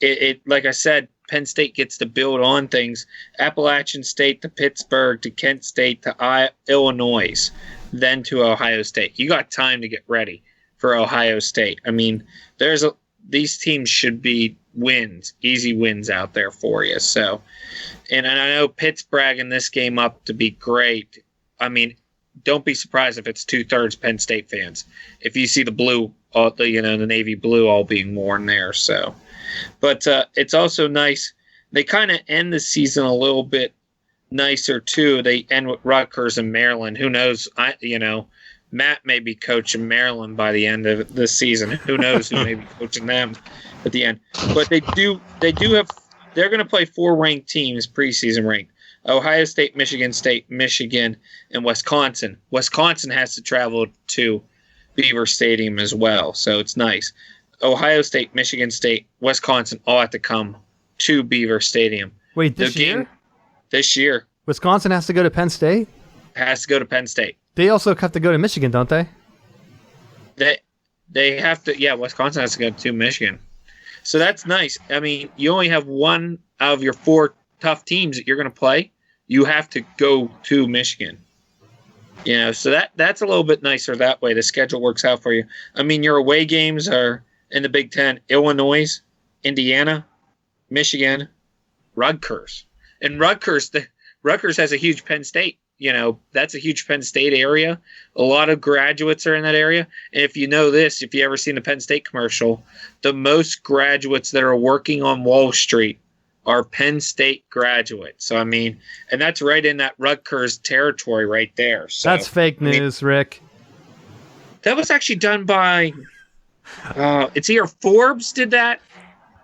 it like I said, Penn State gets to build on things. Appalachian State to Pittsburgh to Kent State to Illinois, then to Ohio State. You got time to get ready for Ohio State. I mean, these teams should be wins, easy wins out there for you. So, and I know Pitt's bragging this game up to be great. I mean, don't be surprised if it's 2/3 Penn State fans. If you see the blue, the navy blue all being worn there. So, but it's also nice. They kind of end the season a little bit nicer too. They end with Rutgers and Maryland. Who knows? Matt may be coaching Maryland by the end of this season. Who knows who may be coaching them at the end? But they're going to play 4 ranked teams, preseason ranked. Ohio State, Michigan, and Wisconsin. Wisconsin has to travel to Beaver Stadium as well, so it's nice. Ohio State, Michigan State, Wisconsin all have to come to Beaver Stadium. Wait, this year? This year. Wisconsin has to go to Penn State? Has to go to Penn State. They also have to go to Michigan, don't they? They have to, yeah, Wisconsin has to go to Michigan. So that's nice. I mean, you only have 1 out of your 4 tough teams that you're going to play. You have to go to Michigan. So that's a little bit nicer that way. The schedule works out for you. I mean, your away games are in the Big Ten: Illinois, Indiana, Michigan, Rutgers. And Rutgers has a huge Penn State. That's a huge Penn State area. A lot of graduates are in that area. And if you know this, if you ever seen the Penn State commercial, the most graduates that are working on Wall Street are Penn State graduates. So, I mean, and that's right in that Rutgers territory right there. So That's fake news, Rick. That was actually done by, it's either Forbes did that.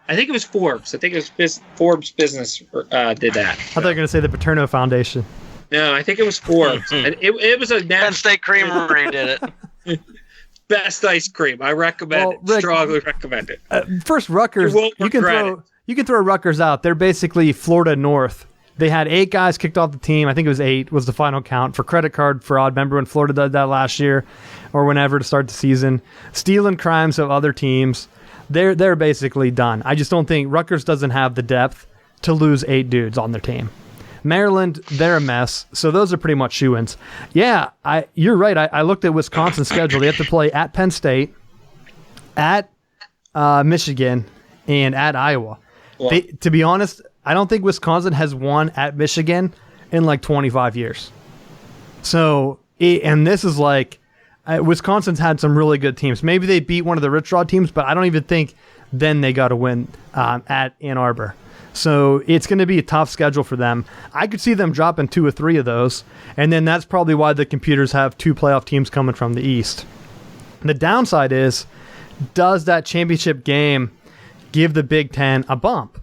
I think it was Forbes. I think it was Forbes Business did that. I thought you were going to say the Paterno Foundation. No, I think it was Forbes. And it was a Penn State Creamery did it. Best ice cream. I recommend it. Rick, Strongly recommend it. First, Rutgers. You can throw Rutgers out. They're basically Florida North. They had 8 guys kicked off the team. I think it was 8 was the final count for credit card fraud. Remember when Florida did that last year or whenever to start the season? Stealing crimes of other teams. They're basically done. I just don't think Rutgers doesn't have the depth to lose 8 dudes on their team. Maryland, they're a mess. So those are pretty much shoo-ins. Yeah, you're right. I looked at Wisconsin's schedule. They have to play at Penn State, at Michigan, and at Iowa. Well, to be honest, I don't think Wisconsin has won at Michigan in like 25 years. So, and this is like, Wisconsin's had some really good teams. Maybe they beat one of the Rich Rod teams, but I don't even think then they got to win at Ann Arbor. So it's going to be a tough schedule for them. I could see them dropping 2 or 3 of those, and then that's probably why the computers have 2 playoff teams coming from the East. The downside is, does that championship game give the Big Ten a bump?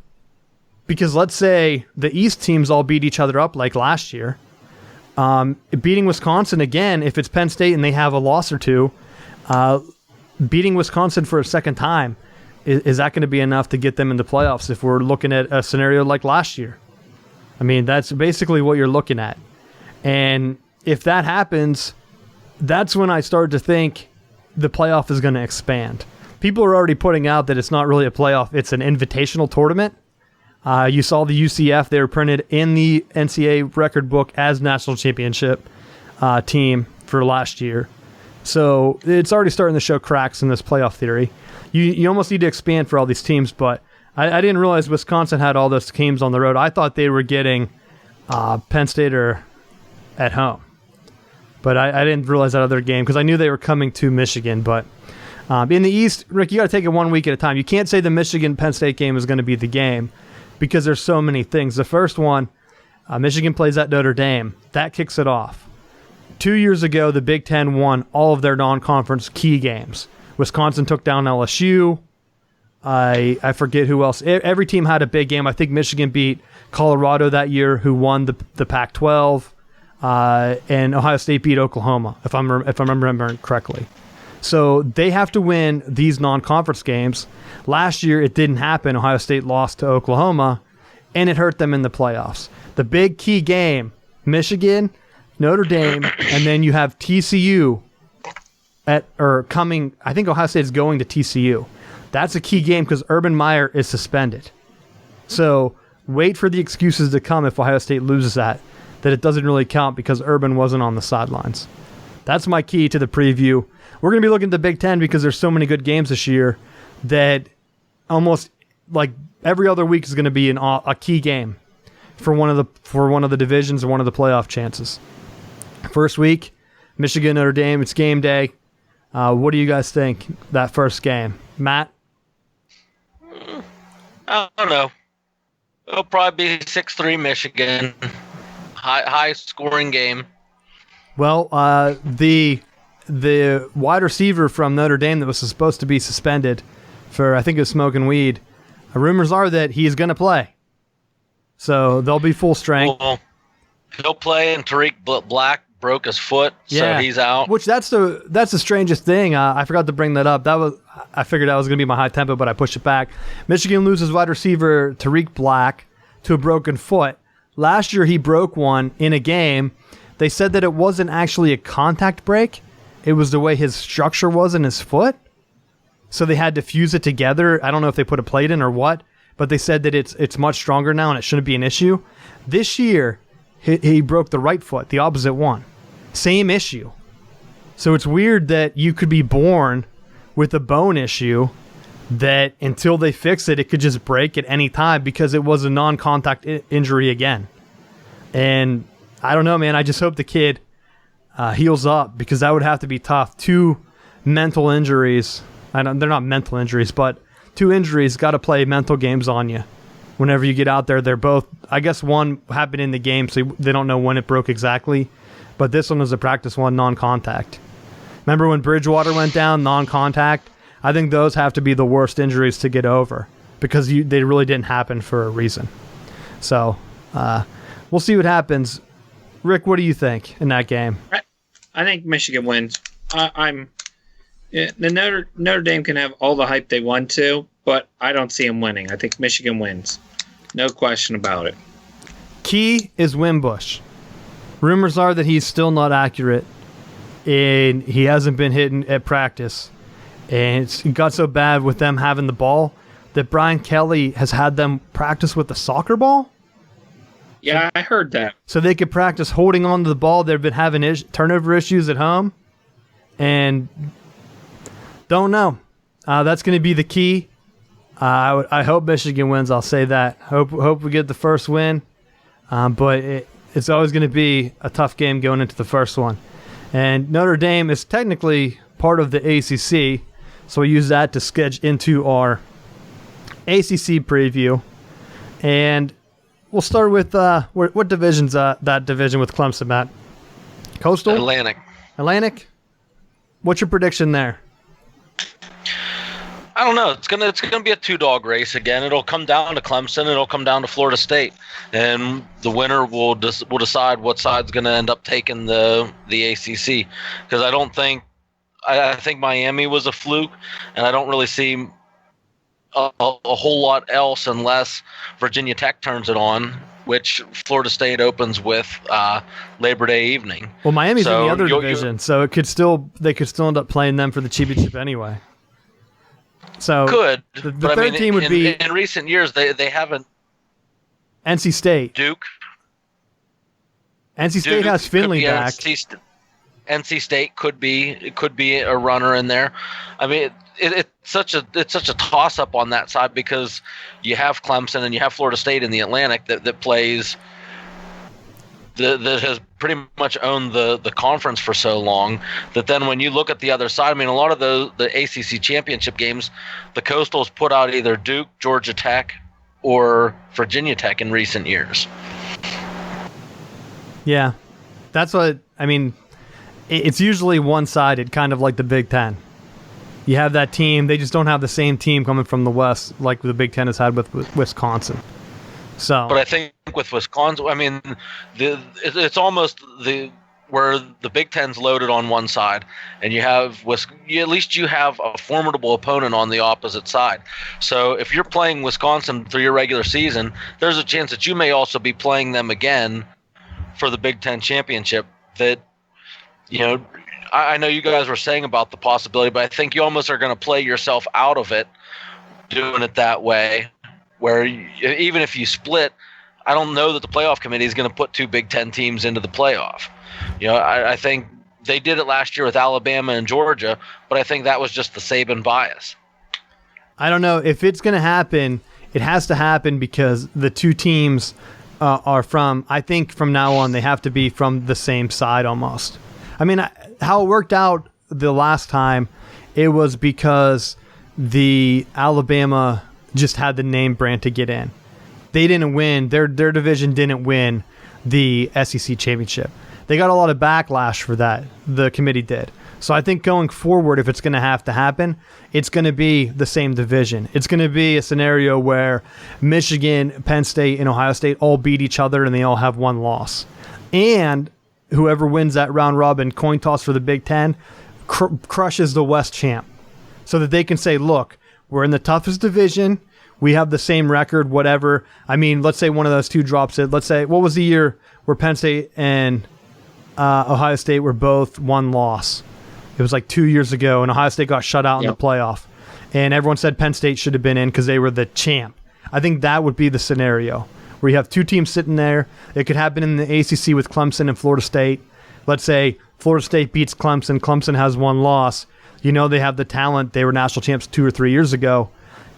Because let's say the East teams all beat each other up like last year. Beating Wisconsin again, if it's Penn State and they have a loss or 2, beating Wisconsin for a second time, is that going to be enough to get them in the playoffs if we're looking at a scenario like last year? I mean, that's basically what you're looking at. And if that happens, that's when I start to think the playoff is going to expand. People are already putting out that it's not really a playoff, it's an invitational tournament. You saw the UCF, they were printed in the NCAA record book as national championship team for last year. So it's already starting to show cracks in this playoff theory. You almost need to expand for all these teams, but I didn't realize Wisconsin had all those teams on the road. I thought they were getting Penn State or at home. But I didn't realize that other game because I knew they were coming to Michigan. But in the East, Rick, you got to take it 1 week at a time. You can't say the Michigan-Penn State game is going to be the game because there's so many things. The first one, Michigan plays at Notre Dame. That kicks it off. 2 years ago, the Big Ten won all of their non-conference key games. Wisconsin took down LSU. I forget who else. Every team had a big game. I think Michigan beat Colorado that year, who won the Pac-12, and Ohio State beat Oklahoma, if I'm remembering correctly. So they have to win these non-conference games. Last year, it didn't happen. Ohio State lost to Oklahoma, and it hurt them in the playoffs. The big key game, Michigan, Notre Dame, and then you have TCU coming. I think Ohio State is going to TCU. That's a key game because Urban Meyer is suspended. So wait for the excuses to come if Ohio State loses that it doesn't really count because Urban wasn't on the sidelines. That's my key to the preview. We're going to be looking at the Big Ten because there's so many good games this year that almost like every other week is going to be a key game for one of the divisions or one of the playoff chances. First week, Michigan, Notre Dame, it's game day. What do you guys think that first game? Matt? I don't know. It'll probably be 6-3 Michigan. High scoring game. Well, the wide receiver from Notre Dame that was supposed to be suspended for, I think it was smoking weed, rumors are that he's going to play. So they'll be full strength. Well, he'll play, and Tariq Black broke his foot, so he's out. Which that's the strangest thing. I forgot to bring that up. I figured that was going to be my high tempo, but I pushed it back. Michigan loses wide receiver Tariq Black to a broken foot. Last year he broke one in a game. They said that it wasn't actually a contact break. It was the way his structure was in his foot. So they had to fuse it together. I don't know if they put a plate in or what, but they said that it's much stronger now and it shouldn't be an issue. This year, he broke the right foot, the opposite one. Same issue. So it's weird that you could be born with a bone issue that until they fix it, it could just break at any time because it was a non-contact injury again. And I don't know, man. I just hope the kid heals up because that would have to be tough. 2 mental injuries. They're not mental injuries, but 2 injuries got to play mental games on you. whenever you get out there, they're both, I guess one happened in the game, so they don't know when it broke exactly. But this one was a practice one, non-contact. Remember when Bridgewater went down, non-contact? I think those have to be the worst injuries to get over because they really didn't happen for a reason. So we'll see what happens. Rick, what do you think in that game? I think Michigan wins. The Notre Dame can have all the hype they want to, but I don't see them winning. I think Michigan wins. No question about it. Key is Wimbush. Rumors are that he's still not accurate, and he hasn't been hitting at practice. And it got so bad with them having the ball that Brian Kelly has had them practice with the soccer ball. Yeah, I heard that. So they could practice holding on to the ball. They've been having turnover issues at home, and don't know. That's going to be the key. I hope Michigan wins. I'll say that. Hope we get the first win, but it's always going to be a tough game going into the first one. And Notre Dame is technically part of the ACC, so we use that to sketch into our ACC preview. And we'll start with what division's that division with Clemson at? Coastal? Atlantic? What's your prediction there? I don't know. It's gonna be a two-dog race again. It'll come down to Clemson. It'll come down to Florida State, and the winner will decide what side's going to end up taking the ACC. Because I think Miami was a fluke, and I don't really see a whole lot else unless Virginia Tech turns it on, which Florida State opens with Labor Day evening. Well, Miami's in the other division, so they could still end up playing them for the championship anyway. So the third team would be in recent years they haven't. NC State. Duke. NC State has Finley back. NC State could be a runner in there. I mean, it's such a toss up on that side because you have Clemson and you have Florida State in the Atlantic that plays. That has pretty much owned the conference for so long that then when you look at the other side, I mean, a lot of the ACC championship games, the Coastals put out either Duke, Georgia Tech, or Virginia Tech in recent years. Yeah, that's what I mean. It's usually one-sided, kind of like the Big Ten. You have that team; they just don't have the same team coming from the West like the Big Ten has had with Wisconsin. So, but I think with Wisconsin, I mean, it's almost where the Big Ten's loaded on one side, and at least you have a formidable opponent on the opposite side. So if you're playing Wisconsin through your regular season, there's a chance that you may also be playing them again for the Big Ten championship. That, you know, I know you guys were saying about the possibility, but I think you almost are going to play yourself out of it doing it that way. Where even if you split, I don't know that the playoff committee is going to put two Big Ten teams into the playoff. You know, I think they did it last year with Alabama and Georgia, but I think that was just the Saban bias. I don't know if it's going to happen. It has to happen because the two teams are from. I think from now on they have to be from the same side almost. I mean, how it worked out the last time, it was because the Alabama just had the name brand to get in. They didn't win. Their division didn't win the SEC championship. They got a lot of backlash for that. The committee did. So I think going forward, if it's going to have to happen, it's going to be the same division. It's going to be a scenario where Michigan, Penn State, and Ohio State all beat each other and they all have one loss. And whoever wins that round robin coin toss for the Big Ten crushes the West champ so that they can say, look, we're in the toughest division. We have the same record, whatever. I mean, let's say one of those two drops it. Let's say, what was the year where Penn State and Ohio State were both one loss? It was like 2 years ago, and Ohio State got shut out in the playoff. And everyone said Penn State should have been in because they were the champ. I think that would be the scenario where you have two teams sitting there. It could happen in the ACC with Clemson and Florida State. Let's say Florida State beats Clemson. Clemson has one loss. You know they have the talent. They were national champs 2 or 3 years ago.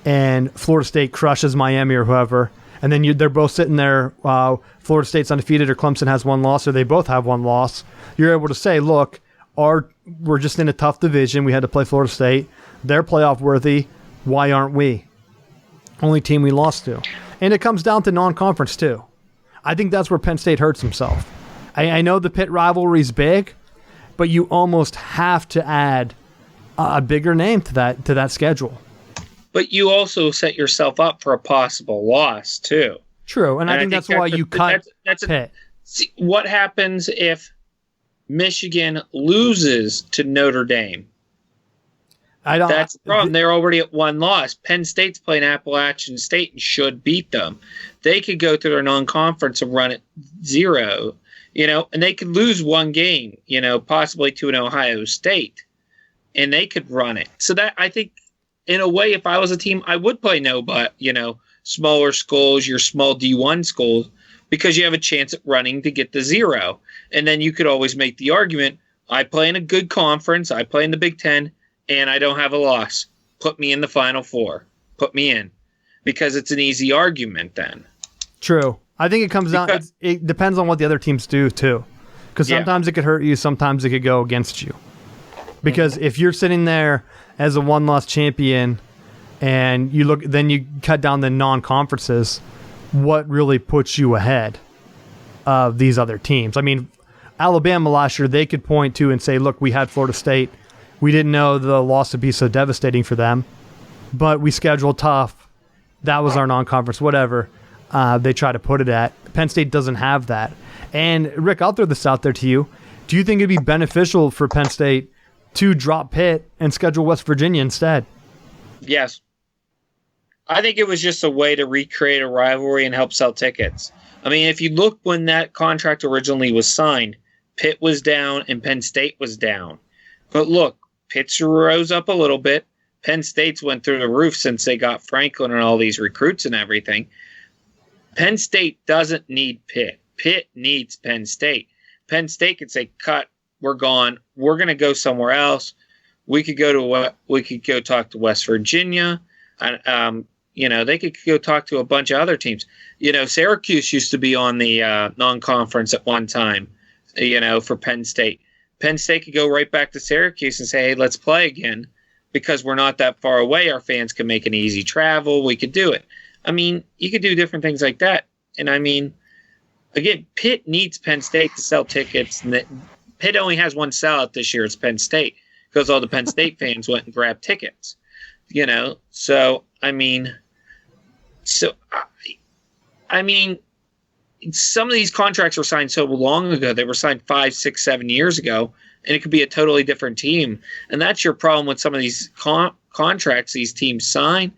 And Florida State crushes Miami or whoever. And then they're both sitting there. Florida State's undefeated or Clemson has one loss or they both have one loss. You're able to say, look, we're just in a tough division. We had to play Florida State. They're playoff worthy. Why aren't we? Only team we lost to. And it comes down to non-conference too. I think that's where Penn State hurts himself. I know the Pitt rivalry's big, but you almost have to add a bigger name to that schedule. But you also set yourself up for a possible loss too. True, and I think that's why you cut Pitt. See, what happens if Michigan loses to Notre Dame? That's the problem. They're already at one loss. Penn State's playing Appalachian State and should beat them. They could go through their non-conference and run at 0, and they could lose one game, possibly to an Ohio State, and they could run it. So that, I think, in a way, if I was a team, I would play smaller schools, your small D1 schools, because you have a chance at running to get the 0. And then you could always make the argument, I play in a good conference, I play in the Big Ten, and I don't have a loss. Put me in the Final Four. Put me in. Because it's an easy argument then. True. I think it comes down, it depends on what the other teams do too. Because sometimes it could hurt you, sometimes it could go against you. Because if you're sitting there as a one-loss champion and then you cut down the non-conferences, what really puts you ahead of these other teams? I mean, Alabama last year, they could point to and say, look, we had Florida State. We didn't know the loss would be so devastating for them, but we scheduled tough. That was our non-conference, whatever they try to put it at. Penn State doesn't have that. And, Rick, I'll throw this out there to you. Do you think it'd be beneficial for Penn State to drop Pitt and schedule West Virginia instead? Yes. I think it was just a way to recreate a rivalry and help sell tickets. I mean, if you look when that contract originally was signed, Pitt was down and Penn State was down. But look, Pitt's rose up a little bit. Penn State's went through the roof since they got Franklin and all these recruits and everything. Penn State doesn't need Pitt. Pitt needs Penn State. Penn State could say, cut, we're gone. We're going to go somewhere else. We could go talk to West Virginia. They could go talk to a bunch of other teams. Syracuse used to be on the non-conference at one time, for Penn State. Penn State could go right back to Syracuse and say, hey, let's play again because we're not that far away. Our fans can make an easy travel. We could do it. I mean, you could do different things like that. And I mean, again, Pitt needs Penn State to sell tickets. And Pitt only has one sellout this year. It's Penn State because all the Penn State fans went and grabbed tickets. So I mean, some of these contracts were signed so long ago. They were signed 5, 6, 7 years ago, and it could be a totally different team. And that's your problem with some of these contracts these teams sign.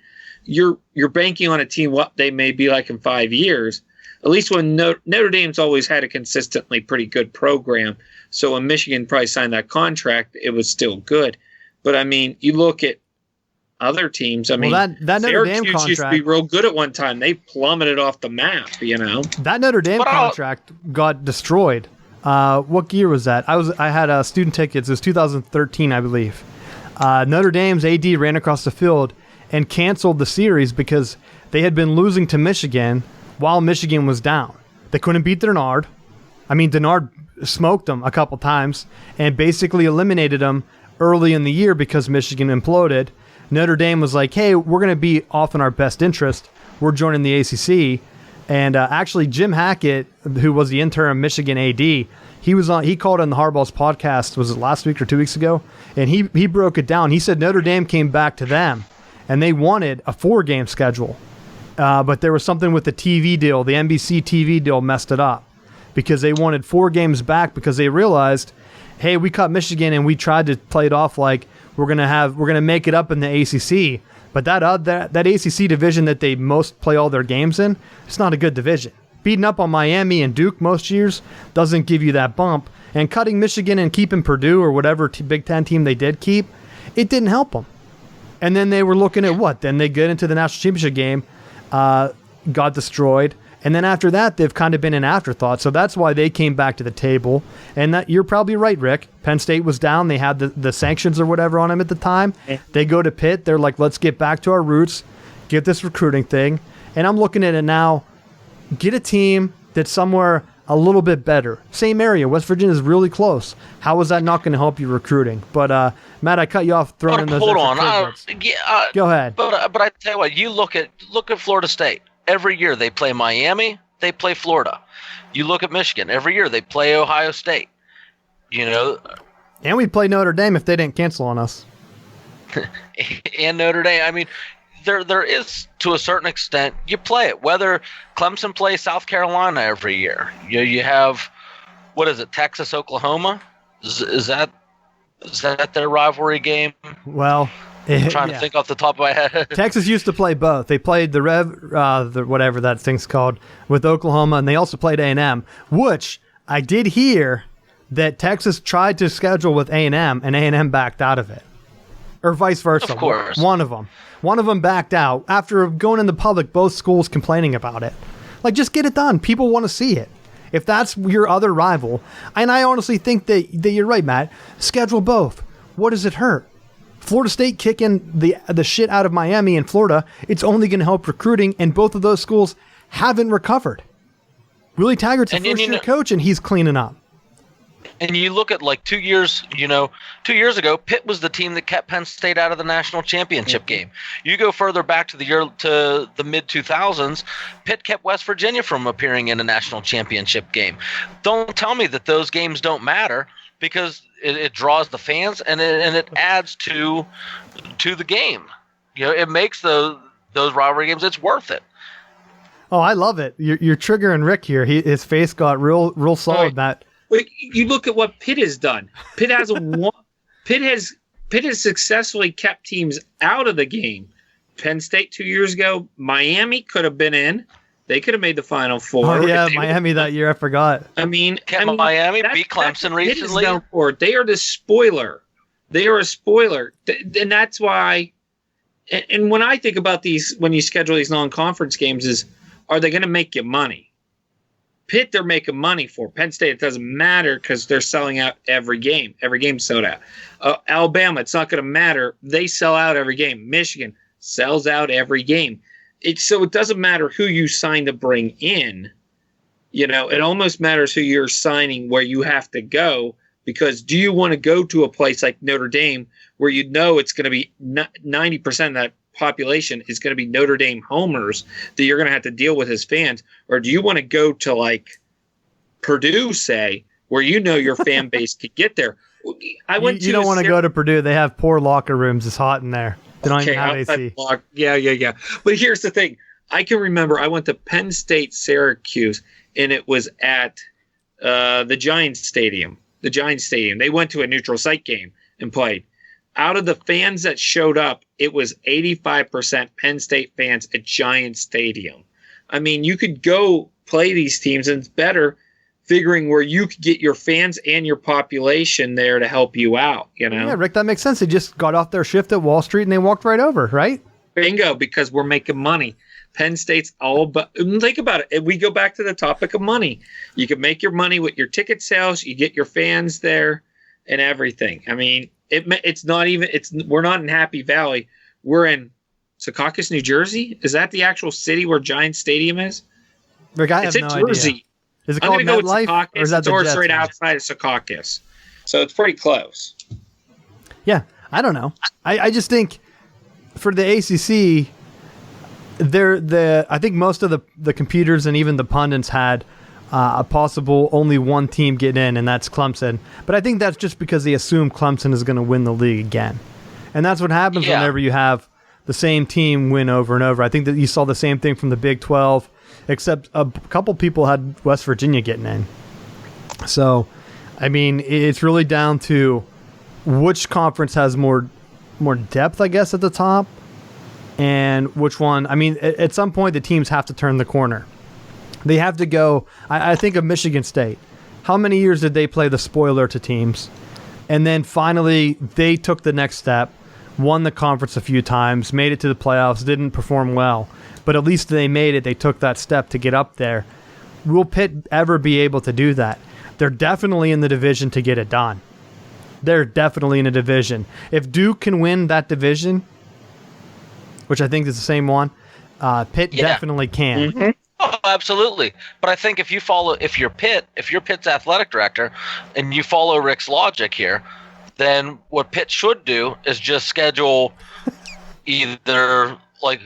You're banking on a team what they may be like in 5 years. At least when Notre Dame's always had a consistently pretty good program. So when Michigan probably signed that contract, it was still good. But I mean, you look at other teams. I mean, that Notre Dame contract used to be real good at one time. They plummeted off the map. That Notre Dame contract got destroyed. What year was that? I had student tickets. It was 2013, I believe. Notre Dame's AD ran across the field and canceled the series because they had been losing to Michigan while Michigan was down. They couldn't beat Denard. I mean, Denard smoked them a couple times and basically eliminated them early in the year because Michigan imploded. Notre Dame was like, hey, we're going to be off in our best interest. We're joining the ACC. And actually, Jim Hackett, who was the interim Michigan AD, he called on the Harbaugh's podcast, was it last week or 2 weeks ago? And he broke it down. He said Notre Dame came back to them, and they wanted a 4-game schedule. But there was something with the TV deal. The NBC TV deal messed it up because they wanted 4 games back because they realized, hey, we caught Michigan and we tried to play it off like we're gonna make it up in the ACC, but that ACC division that they most play all their games in, it's not a good division. Beating up on Miami and Duke most years doesn't give you that bump, and cutting Michigan and keeping Purdue or whatever Big Ten team they did keep, it didn't help them. And then they were looking at what? Then they get into the national championship game, got destroyed. And then after that, they've kind of been an afterthought. So that's why they came back to the table. And that you're probably right, Rick. Penn State was down. They had the sanctions or whatever on them at the time. They go to Pitt. They're like, let's get back to our roots, get this recruiting thing. And I'm looking at it now. Get a team that's somewhere a little bit better. Same area. West Virginia is really close. How is that not going to help you recruiting? But, Matt, I cut you off throwing in those hold on. Go ahead. But I tell you what, you look at Florida State. every year they play Miami, they play Florida. You look at Michigan, every year they play Ohio State. And we'd play Notre Dame if they didn't cancel on us. And Notre Dame. I mean, there is, to a certain extent, you play it. Whether Clemson plays South Carolina every year. You have, what is it, Texas, Oklahoma? Is that their rivalry game? Well, I'm trying to think off the top of my head. Texas used to play both. They played the whatever that thing's called, with Oklahoma, and they also played A&M, which I did hear that Texas tried to schedule with A&M, and A&M backed out of it. Or vice versa. Of course. One of them backed out after going in the public, both schools complaining about it. Like, just get it done. People want to see it. If that's your other rival, and I honestly think that you're right, Matt, schedule both. What does it hurt? Florida State kicking the shit out of Miami and Florida, it's only going to help recruiting, and both of those schools haven't recovered. Willie Taggart's a first-year coach, and he's cleaning up. And you look at 2 years, 2 years ago, Pitt was the team that kept Penn State out of the national championship game. You go further back to the mid 2000s, Pitt kept West Virginia from appearing in a national championship game. Don't tell me that those games don't matter, because it draws the fans and it adds to the game. It makes those rivalry games, it's worth it. Oh, I love it. You're triggering Rick here. His face got real solid, Matt. You look at what Pitt has done. Pitt has successfully kept teams out of the game. Penn State 2 years ago, Miami could have been in. They could have made the Final Four. Oh yeah, Miami that year. I forgot. Miami beat Clemson recently. They are the spoiler. They are a spoiler, and that's why. And when I think about these, when you schedule these non-conference games, are they going to make you money? Pitt, they're making money for. Penn State, it doesn't matter because they're selling out every game. Every game's sold out. Alabama, it's not going to matter. They sell out every game. Michigan sells out every game. So it doesn't matter who you sign to bring in. It almost matters who you're signing, where you have to go, because do you want to go to a place like Notre Dame where it's going to be 90% of that population is going to be Notre Dame homers that you're going to have to deal with as fans, or do you want to go to like Purdue, say, where your fan base could get there? You don't want to go to Purdue. They have poor locker rooms. It's hot in there. They don't even have AC. Yeah. But here's the thing. I can remember I went to Penn State Syracuse, and it was at the Giants Stadium. They went to a neutral site game and played. Out of the fans that showed up, it was 85% Penn State fans at Giants Stadium. I mean, you could go play these teams, and it's better figuring where you could get your fans and your population there to help you out, Yeah, Rick, that makes sense. They just got off their shift at Wall Street, and they walked right over, right? Bingo, because we're making money. Penn State's all about, think about it. We go back to the topic of money. You can make your money with your ticket sales. You get your fans there and everything. I mean, we're not in Happy Valley. We're in Secaucus, New Jersey. Is that the actual city where Giants Stadium is? Rick, I have no Jersey. Idea. Is it called MetLife, or is that the Jets? Right outside of Secaucus, so it's pretty close. Yeah, I don't know. I just think for the ACC, I think most of the computers and even the pundits had a possible only one team get in, and that's Clemson. But I think that's just because they assume Clemson is going to win the league again. And that's what happens whenever you have the same team win over and over. I think that you saw the same thing from the Big 12, except a couple people had West Virginia getting in. So, I mean, it's really down to which conference has more depth, I guess, at the top, and which one. I mean, at some point, the teams have to turn the corner. They have to go. I think of Michigan State. How many years did they play the spoiler to teams? And then finally, they took the next step, won the conference a few times, made it to the playoffs, didn't perform well. But at least they made it. They took that step to get up there. Will Pitt ever be able to do that? They're definitely in the division to get it done. They're definitely in a division. If Duke can win that division, which I think is the same one, Pitt definitely can. Mm-hmm. Oh, absolutely. But I think if you're Pitt's athletic director, and you follow Rick's logic here, then what Pitt should do is just schedule either like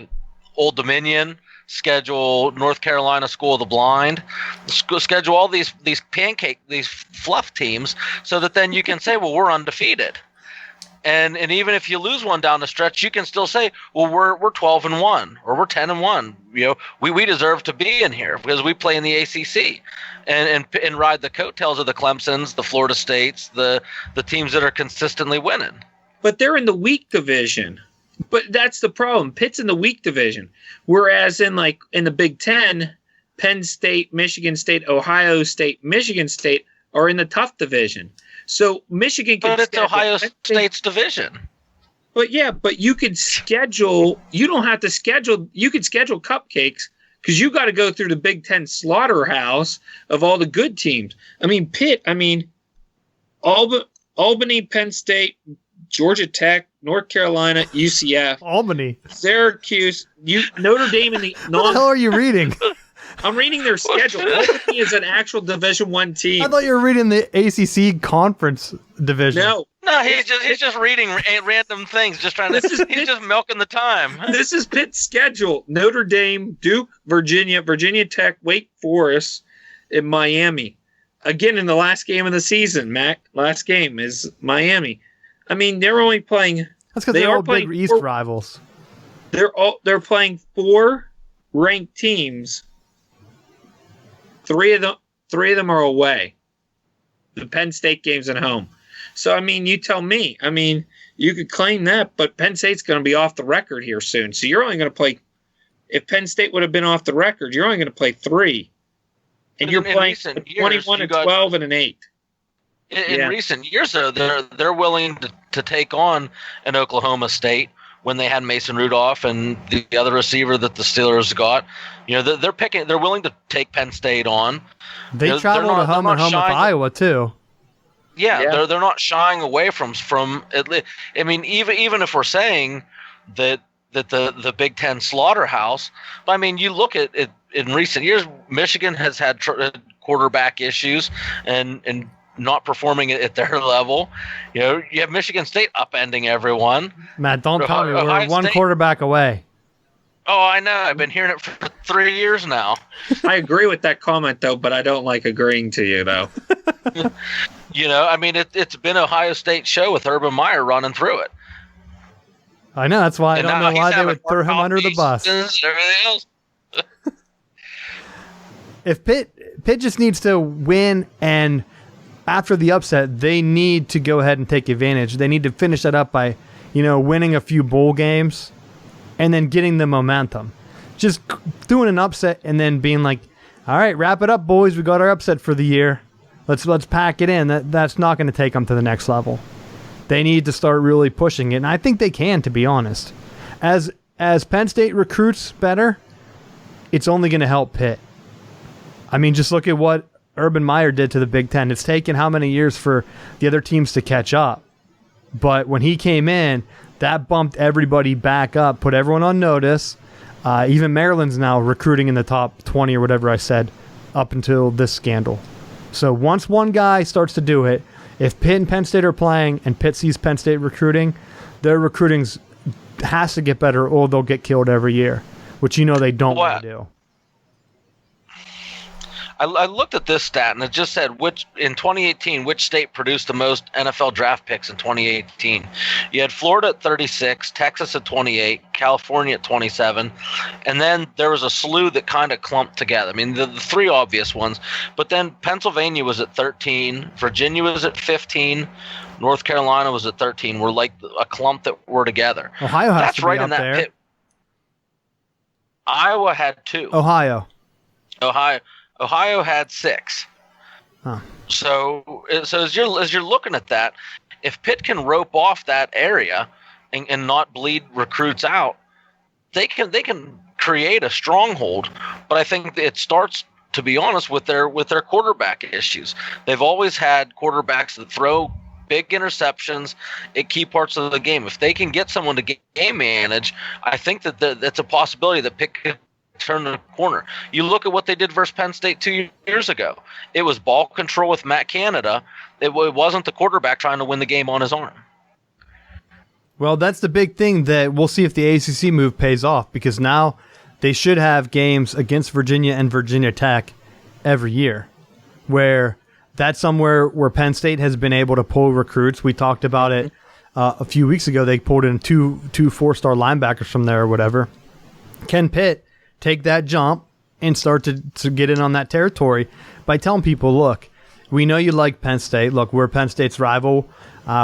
Old Dominion, schedule North Carolina School of the Blind, schedule all these fluff teams, so that then you can say, well, we're undefeated. And even if you lose one down the stretch, you can still say, well, we're 12-1 or we're 10-1. We deserve to be in here because we play in the ACC, and ride the coattails of the Clemsons, the Florida States, the teams that are consistently winning. But they're in the weak division. But that's the problem. Pitt's in the weak division, whereas in the Big Ten, Penn State, Michigan State, Ohio State, Michigan State are in the tough division. So Michigan can. But it's Ohio State's division. But you could schedule. You don't have to schedule. You could schedule cupcakes because you got to go through the Big Ten slaughterhouse of all the good teams. I mean, Pitt. I mean, Albany, Penn State, Georgia Tech, North Carolina, UCF, Albany, Syracuse, Notre Dame in the. What the hell are you reading? I'm reading their schedule. Albany is an actual Division I team. I thought you were reading the ACC conference division. No, he's just reading random things, just trying to. He's just milking the time. This is Pitt's schedule: Notre Dame, Duke, Virginia, Virginia Tech, Wake Forest, and Miami. Again, in the last game of the season, Mac. Last game is Miami. I mean, they're only playing. That's because they're all big East rivals. They're playing 4 ranked teams. Three of them are away. The Penn State game's at home. So, I mean, you tell me. I mean, you could claim that, but Penn State's going to be off the record here soon. So you're only going to play – if Penn State would have been off the record, you're only going to play 3. And you're playing 21 and 12 and an 8. In recent years, though, they're willing to take on an Oklahoma State when they had Mason Rudolph and the other receiver that the Steelers got. They're willing to take Penn State on. They travel to home and home with Iowa too. Yeah, they're not shying away from I mean, even if we're saying that the Big Ten slaughterhouse, I mean, you look at it in recent years, Michigan has had quarterback issues and not performing at their level. You have Michigan State upending everyone. Matt, don't tell me we're one quarterback away. Oh, I know. I've been hearing it for 3 years now. I agree with that comment, though, but I don't like agreeing to you, though. I mean, it's been Ohio State show with Urban Meyer running through it. I know. That's why I don't know why they would throw him under the bus. Everything else. If Pitt just needs to win, and after the upset, they need to go ahead and take advantage. They need to finish that up by, winning a few bowl games and then getting the momentum. Just doing an upset and then being like, all right, wrap it up, boys. We got our upset for the year. Let's pack it in. That's not going to take them to the next level. They need to start really pushing it, and I think they can, to be honest. As Penn State recruits better, it's only going to help Pitt. I mean, just look at what Urban Meyer did to the Big Ten. It's taken how many years for the other teams to catch up? But when he came in, that bumped everybody back up, put everyone on notice. Even Maryland's now recruiting in the top 20 or whatever I said up until this scandal. So once one guy starts to do it, if Pitt and Penn State are playing and Pitt sees Penn State recruiting, their recruiting has to get better or they'll get killed every year, which they don't want to do. I looked at this stat, and it just said in 2018, which state produced the most NFL draft picks in 2018. You had Florida at 36, Texas at 28, California at 27, and then there was a slew that kind of clumped together. I mean, the 3 obvious ones, but then Pennsylvania was at 13, Virginia was at 15, North Carolina was at 13. We're like a clump that were together. Ohio has to be right up in that there. Pit. Iowa had 2. Ohio had 6. Huh. So as you're looking at that, if Pitt can rope off that area and not bleed recruits out, they can create a stronghold. But I think it starts, to be honest, with their quarterback issues. They've always had quarterbacks that throw big interceptions at key parts of the game. If they can get someone to game manage, I think that's a possibility that Pitt could turn the corner. You look at what they did versus Penn State 2 years ago. It was ball control with Matt Canada. It wasn't the quarterback trying to win the game on his arm. Well, that's the big thing that we'll see if the ACC move pays off, because now they should have games against Virginia and Virginia Tech every year, where that's somewhere where Penn State has been able to pull recruits. We talked about it a few weeks ago. They pulled in two 4-star linebackers from there or whatever. Can Pitt take that jump and start to get in on that territory by telling people, look, we know you like Penn State. Look, we're Penn State's rival.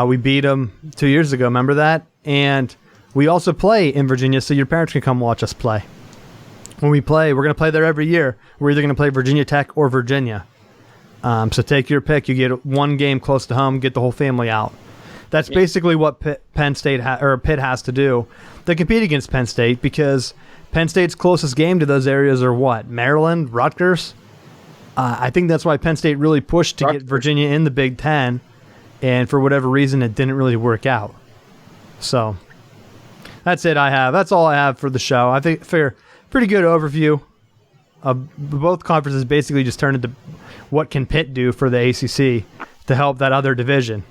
We beat them 2 years ago. Remember that? And we also play in Virginia, so your parents can come watch us play. When we play, we're going to play there every year. We're either going to play Virginia Tech or Virginia. So take your pick. You get one game close to home, get the whole family out. That's basically what Penn State Pitt has to do to compete against Penn State, because Penn State's closest game to those areas are what? Maryland, Rutgers. I think that's why Penn State really pushed to get Virginia in the Big Ten, and for whatever reason, it didn't really work out. So that's it. That's all I have for the show. I think pretty good overview. Both conferences basically just turned into what can Pitt do for the ACC to help that other division,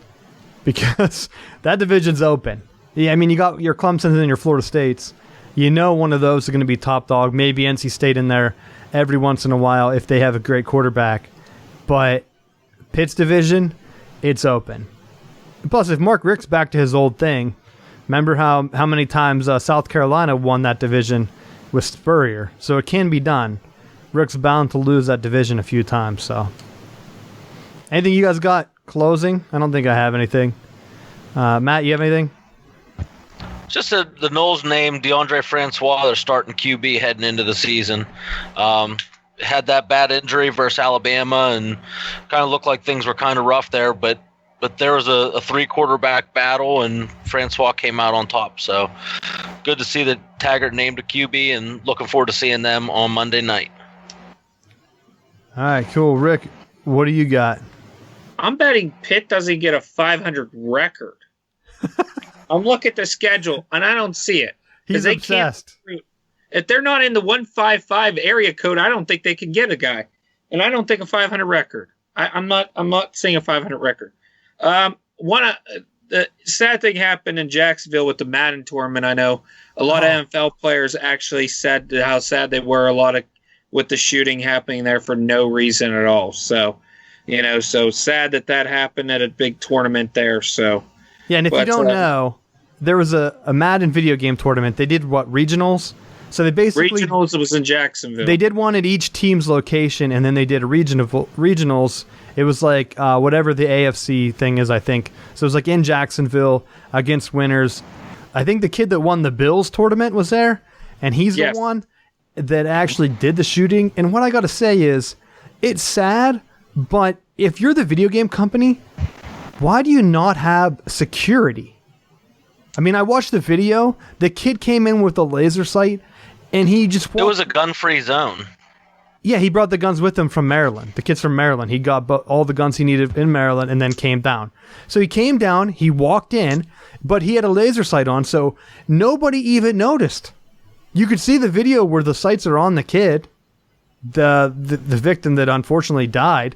because that division's open. Yeah, I mean, you got your Clemsons and your Florida States. You know one of those is going to be top dog. Maybe NC State in there every once in a while if they have a great quarterback. But Pitt's division, it's open. Plus, if Mark Richt's back to his old thing, remember how many times South Carolina won that division with Spurrier. So it can be done. Richt's bound to lose that division a few times. So, anything you guys got closing? I don't think I have anything. Matt, you have anything? Just the Noles named DeAndre Francois, their starting QB heading into the season. Had that bad injury versus Alabama and kind of looked like things were kind of rough there, but there was a 3-quarterback battle and Francois came out on top. So good to see that Taggart named a QB, and looking forward to seeing them on Monday night. All right, cool. Rick, what do you got? I'm betting Pitt doesn't get a 500 record. I'm looking at the schedule, and I don't see it. He's obsessed. If they're not in the 155 area code, I don't think they can get a guy. And I don't think a 500 record. I'm not seeing a 500 record. The sad thing happened in Jacksonville with the Madden tournament. I know a lot of NFL players actually said how sad they were with the shooting happening there for no reason at all. So, so sad that happened at a big tournament there. So, yeah, and if you don't know, there was a Madden video game tournament. They did regionals? So they basically regionals. It was in Jacksonville. They did one at each team's location, and then they did regionals. It was like whatever the AFC thing is, I think. So it was like in Jacksonville against winners. I think the kid that won the Bills tournament was there, and he's the one that actually did the shooting. And what I got to say is, it's sad, but if you're the video game company, why do you not have security? I mean, I watched the video. The kid came in with a laser sight, and he just walked. It was a gun-free zone. Yeah, he brought the guns with him from Maryland. The kid's from Maryland. He got all the guns he needed in Maryland and then came down. So he came down, he walked in, but he had a laser sight on, so nobody even noticed. You could see the video where the sights are on the kid, the victim that unfortunately died,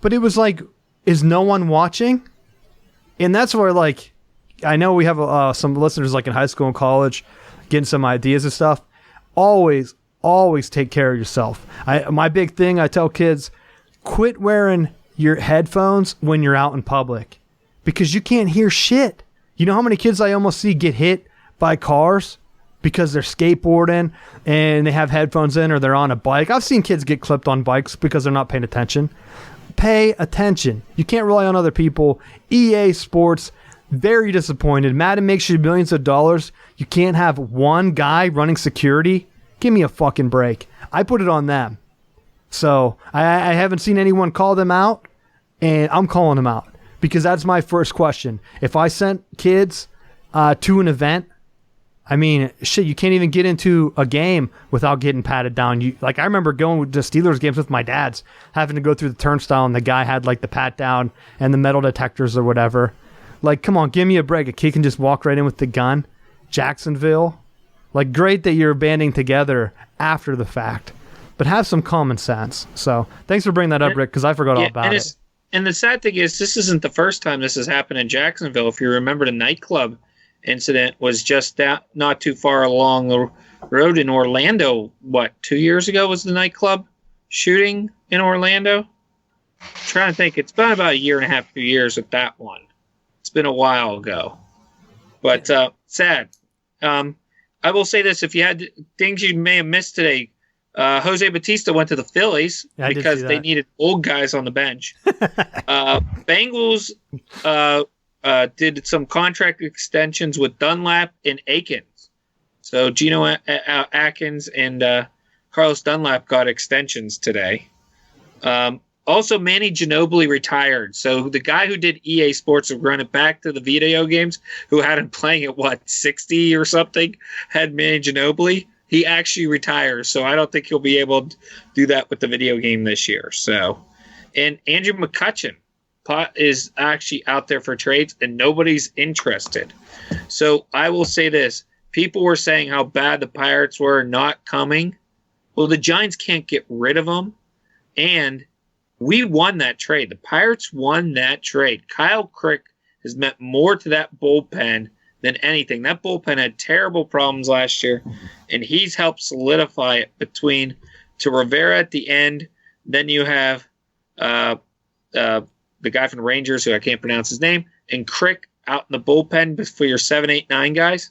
but it was like, is no one watching? And that's where, like, I know we have some listeners like in high school and college getting some ideas and stuff. Always take care of yourself. My big thing, I tell kids, quit wearing your headphones when you're out in public because you can't hear shit. You know how many kids I almost see get hit by cars because they're skateboarding and they have headphones in, or they're on a bike? I've seen kids get clipped on bikes because they're not paying attention. Pay attention. You can't rely on other people. EA Sports, very disappointed. Madden makes you millions of dollars. You can't have one guy running security. Give me a fucking break. I put it on them. So I haven't seen anyone call them out, and I'm calling them out because that's my first question. If I sent kids to an event, I mean, shit, you can't even get into a game without getting patted down. I remember going to Steelers games with my dads, having to go through the turnstile, and the guy had like the pat down and the metal detectors or whatever. Like, come on, give me a break. A kid can just walk right in with the gun. Jacksonville. Like, great that you're banding together after the fact, but have some common sense. So thanks for bringing that up, Rick, because I forgot all about it. And the sad thing is, this isn't the first time this has happened in Jacksonville. If you remember, the nightclub incident was just not too far along road in Orlando. What, 2 years ago was the nightclub shooting in Orlando? I'm trying to think. It's been about a year and a half, 2 years with that one. It's been a while ago. But sad. I will say this. If you had things you may have missed today, Jose Bautista went to the Phillies because they needed old guys on the bench. Bengals did some contract extensions with Dunlap and Akins. So Geno Atkins and Carlos Dunlap got extensions today. Also, Manny Ginobili retired. So the guy who did EA Sports and run it back to the video games, who had him playing at 60 or something, had Manny Ginobili. He actually retires, so I don't think he'll be able to do that with the video game this year. So, and Andrew McCutchen is actually out there for trades, and nobody's interested. So I will say this. People were saying how bad the Pirates were not coming. Well, the Giants can't get rid of them, and we won that trade. The Pirates won that trade. Kyle Crick has meant more to that bullpen than anything. That bullpen had terrible problems last year, and he's helped solidify it to Rivera at the end. Then you have the guy from the Rangers, who I can't pronounce his name, and Crick out in the bullpen for your 7, 8, 9 guys.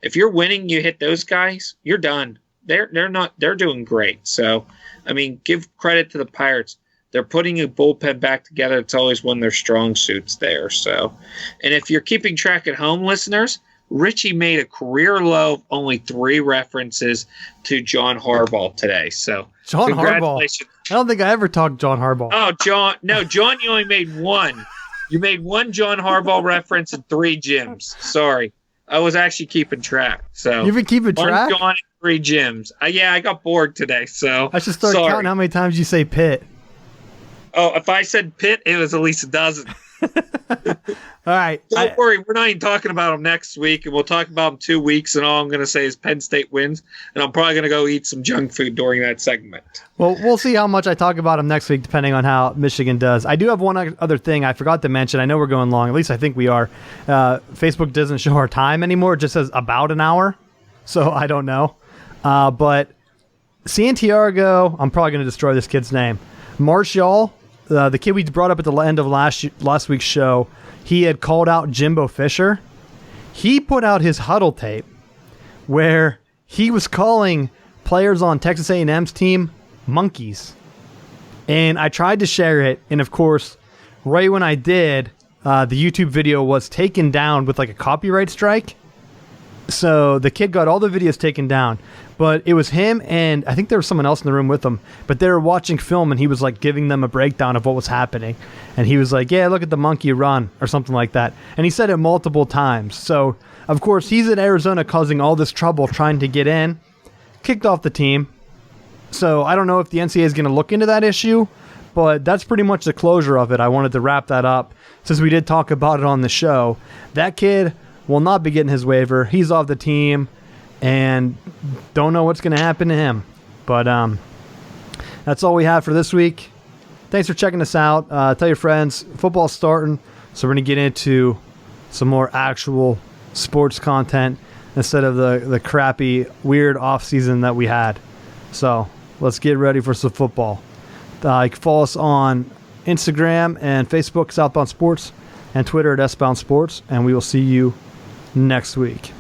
If you're winning, you hit those guys, you're done. They're doing great. So, I mean, give credit to the Pirates. They're putting a bullpen back together. It's always one of their strong suits there. So, and if you're keeping track at home, listeners, Richie made a career low of only 3 references to John Harbaugh today. So, John Harbaugh. I don't think I ever talked John Harbaugh. Oh, John. No, John, you only made 1. You made 1 John Harbaugh reference and 3 gyms. Sorry. I was actually keeping track. So you've been keeping track? 1 John and 3 gyms. Yeah, I got bored today. So I should start counting how many times you say Pitt. Oh, if I said Pitt, it was at least a dozen. All right. Don't worry. We're not even talking about them next week, and we'll talk about them 2 weeks, and all I'm going to say is Penn State wins, and I'm probably going to go eat some junk food during that segment. Well, we'll see how much I talk about them next week, depending on how Michigan does. I do have one other thing I forgot to mention. I know we're going long. At least I think we are. Facebook doesn't show our time anymore. It just says about an hour, so I don't know. But Santiago, I'm probably going to destroy this kid's name. Marshall, the kid we brought up at the end of last week's show, he had called out Jimbo Fisher. He put out his huddle tape where he was calling players on Texas A&M's team monkeys. And I tried to share it, and of course, right when I did, the YouTube video was taken down with like a copyright strike. So the kid got all the videos taken down, but it was him and I think there was someone else in the room with him, but they were watching film and he was like giving them a breakdown of what was happening. And he was like, yeah, look at the monkey run or something like that. And he said it multiple times. So of course he's in Arizona causing all this trouble trying to get in, kicked off the team. So I don't know if the NCAA is going to look into that issue, but that's pretty much the closure of it. I wanted to wrap that up since we did talk about it on the show. That kid will not be getting his waiver. He's off the team and don't know what's going to happen to him. But that's all we have for this week. Thanks for checking us out. Tell your friends, football's starting, so we're going to get into some more actual sports content instead of the crappy, weird off-season that we had. So let's get ready for some football. You can follow us on Instagram and Facebook, Southbound Sports, and Twitter at S-Bound Sports, and we will see you next week.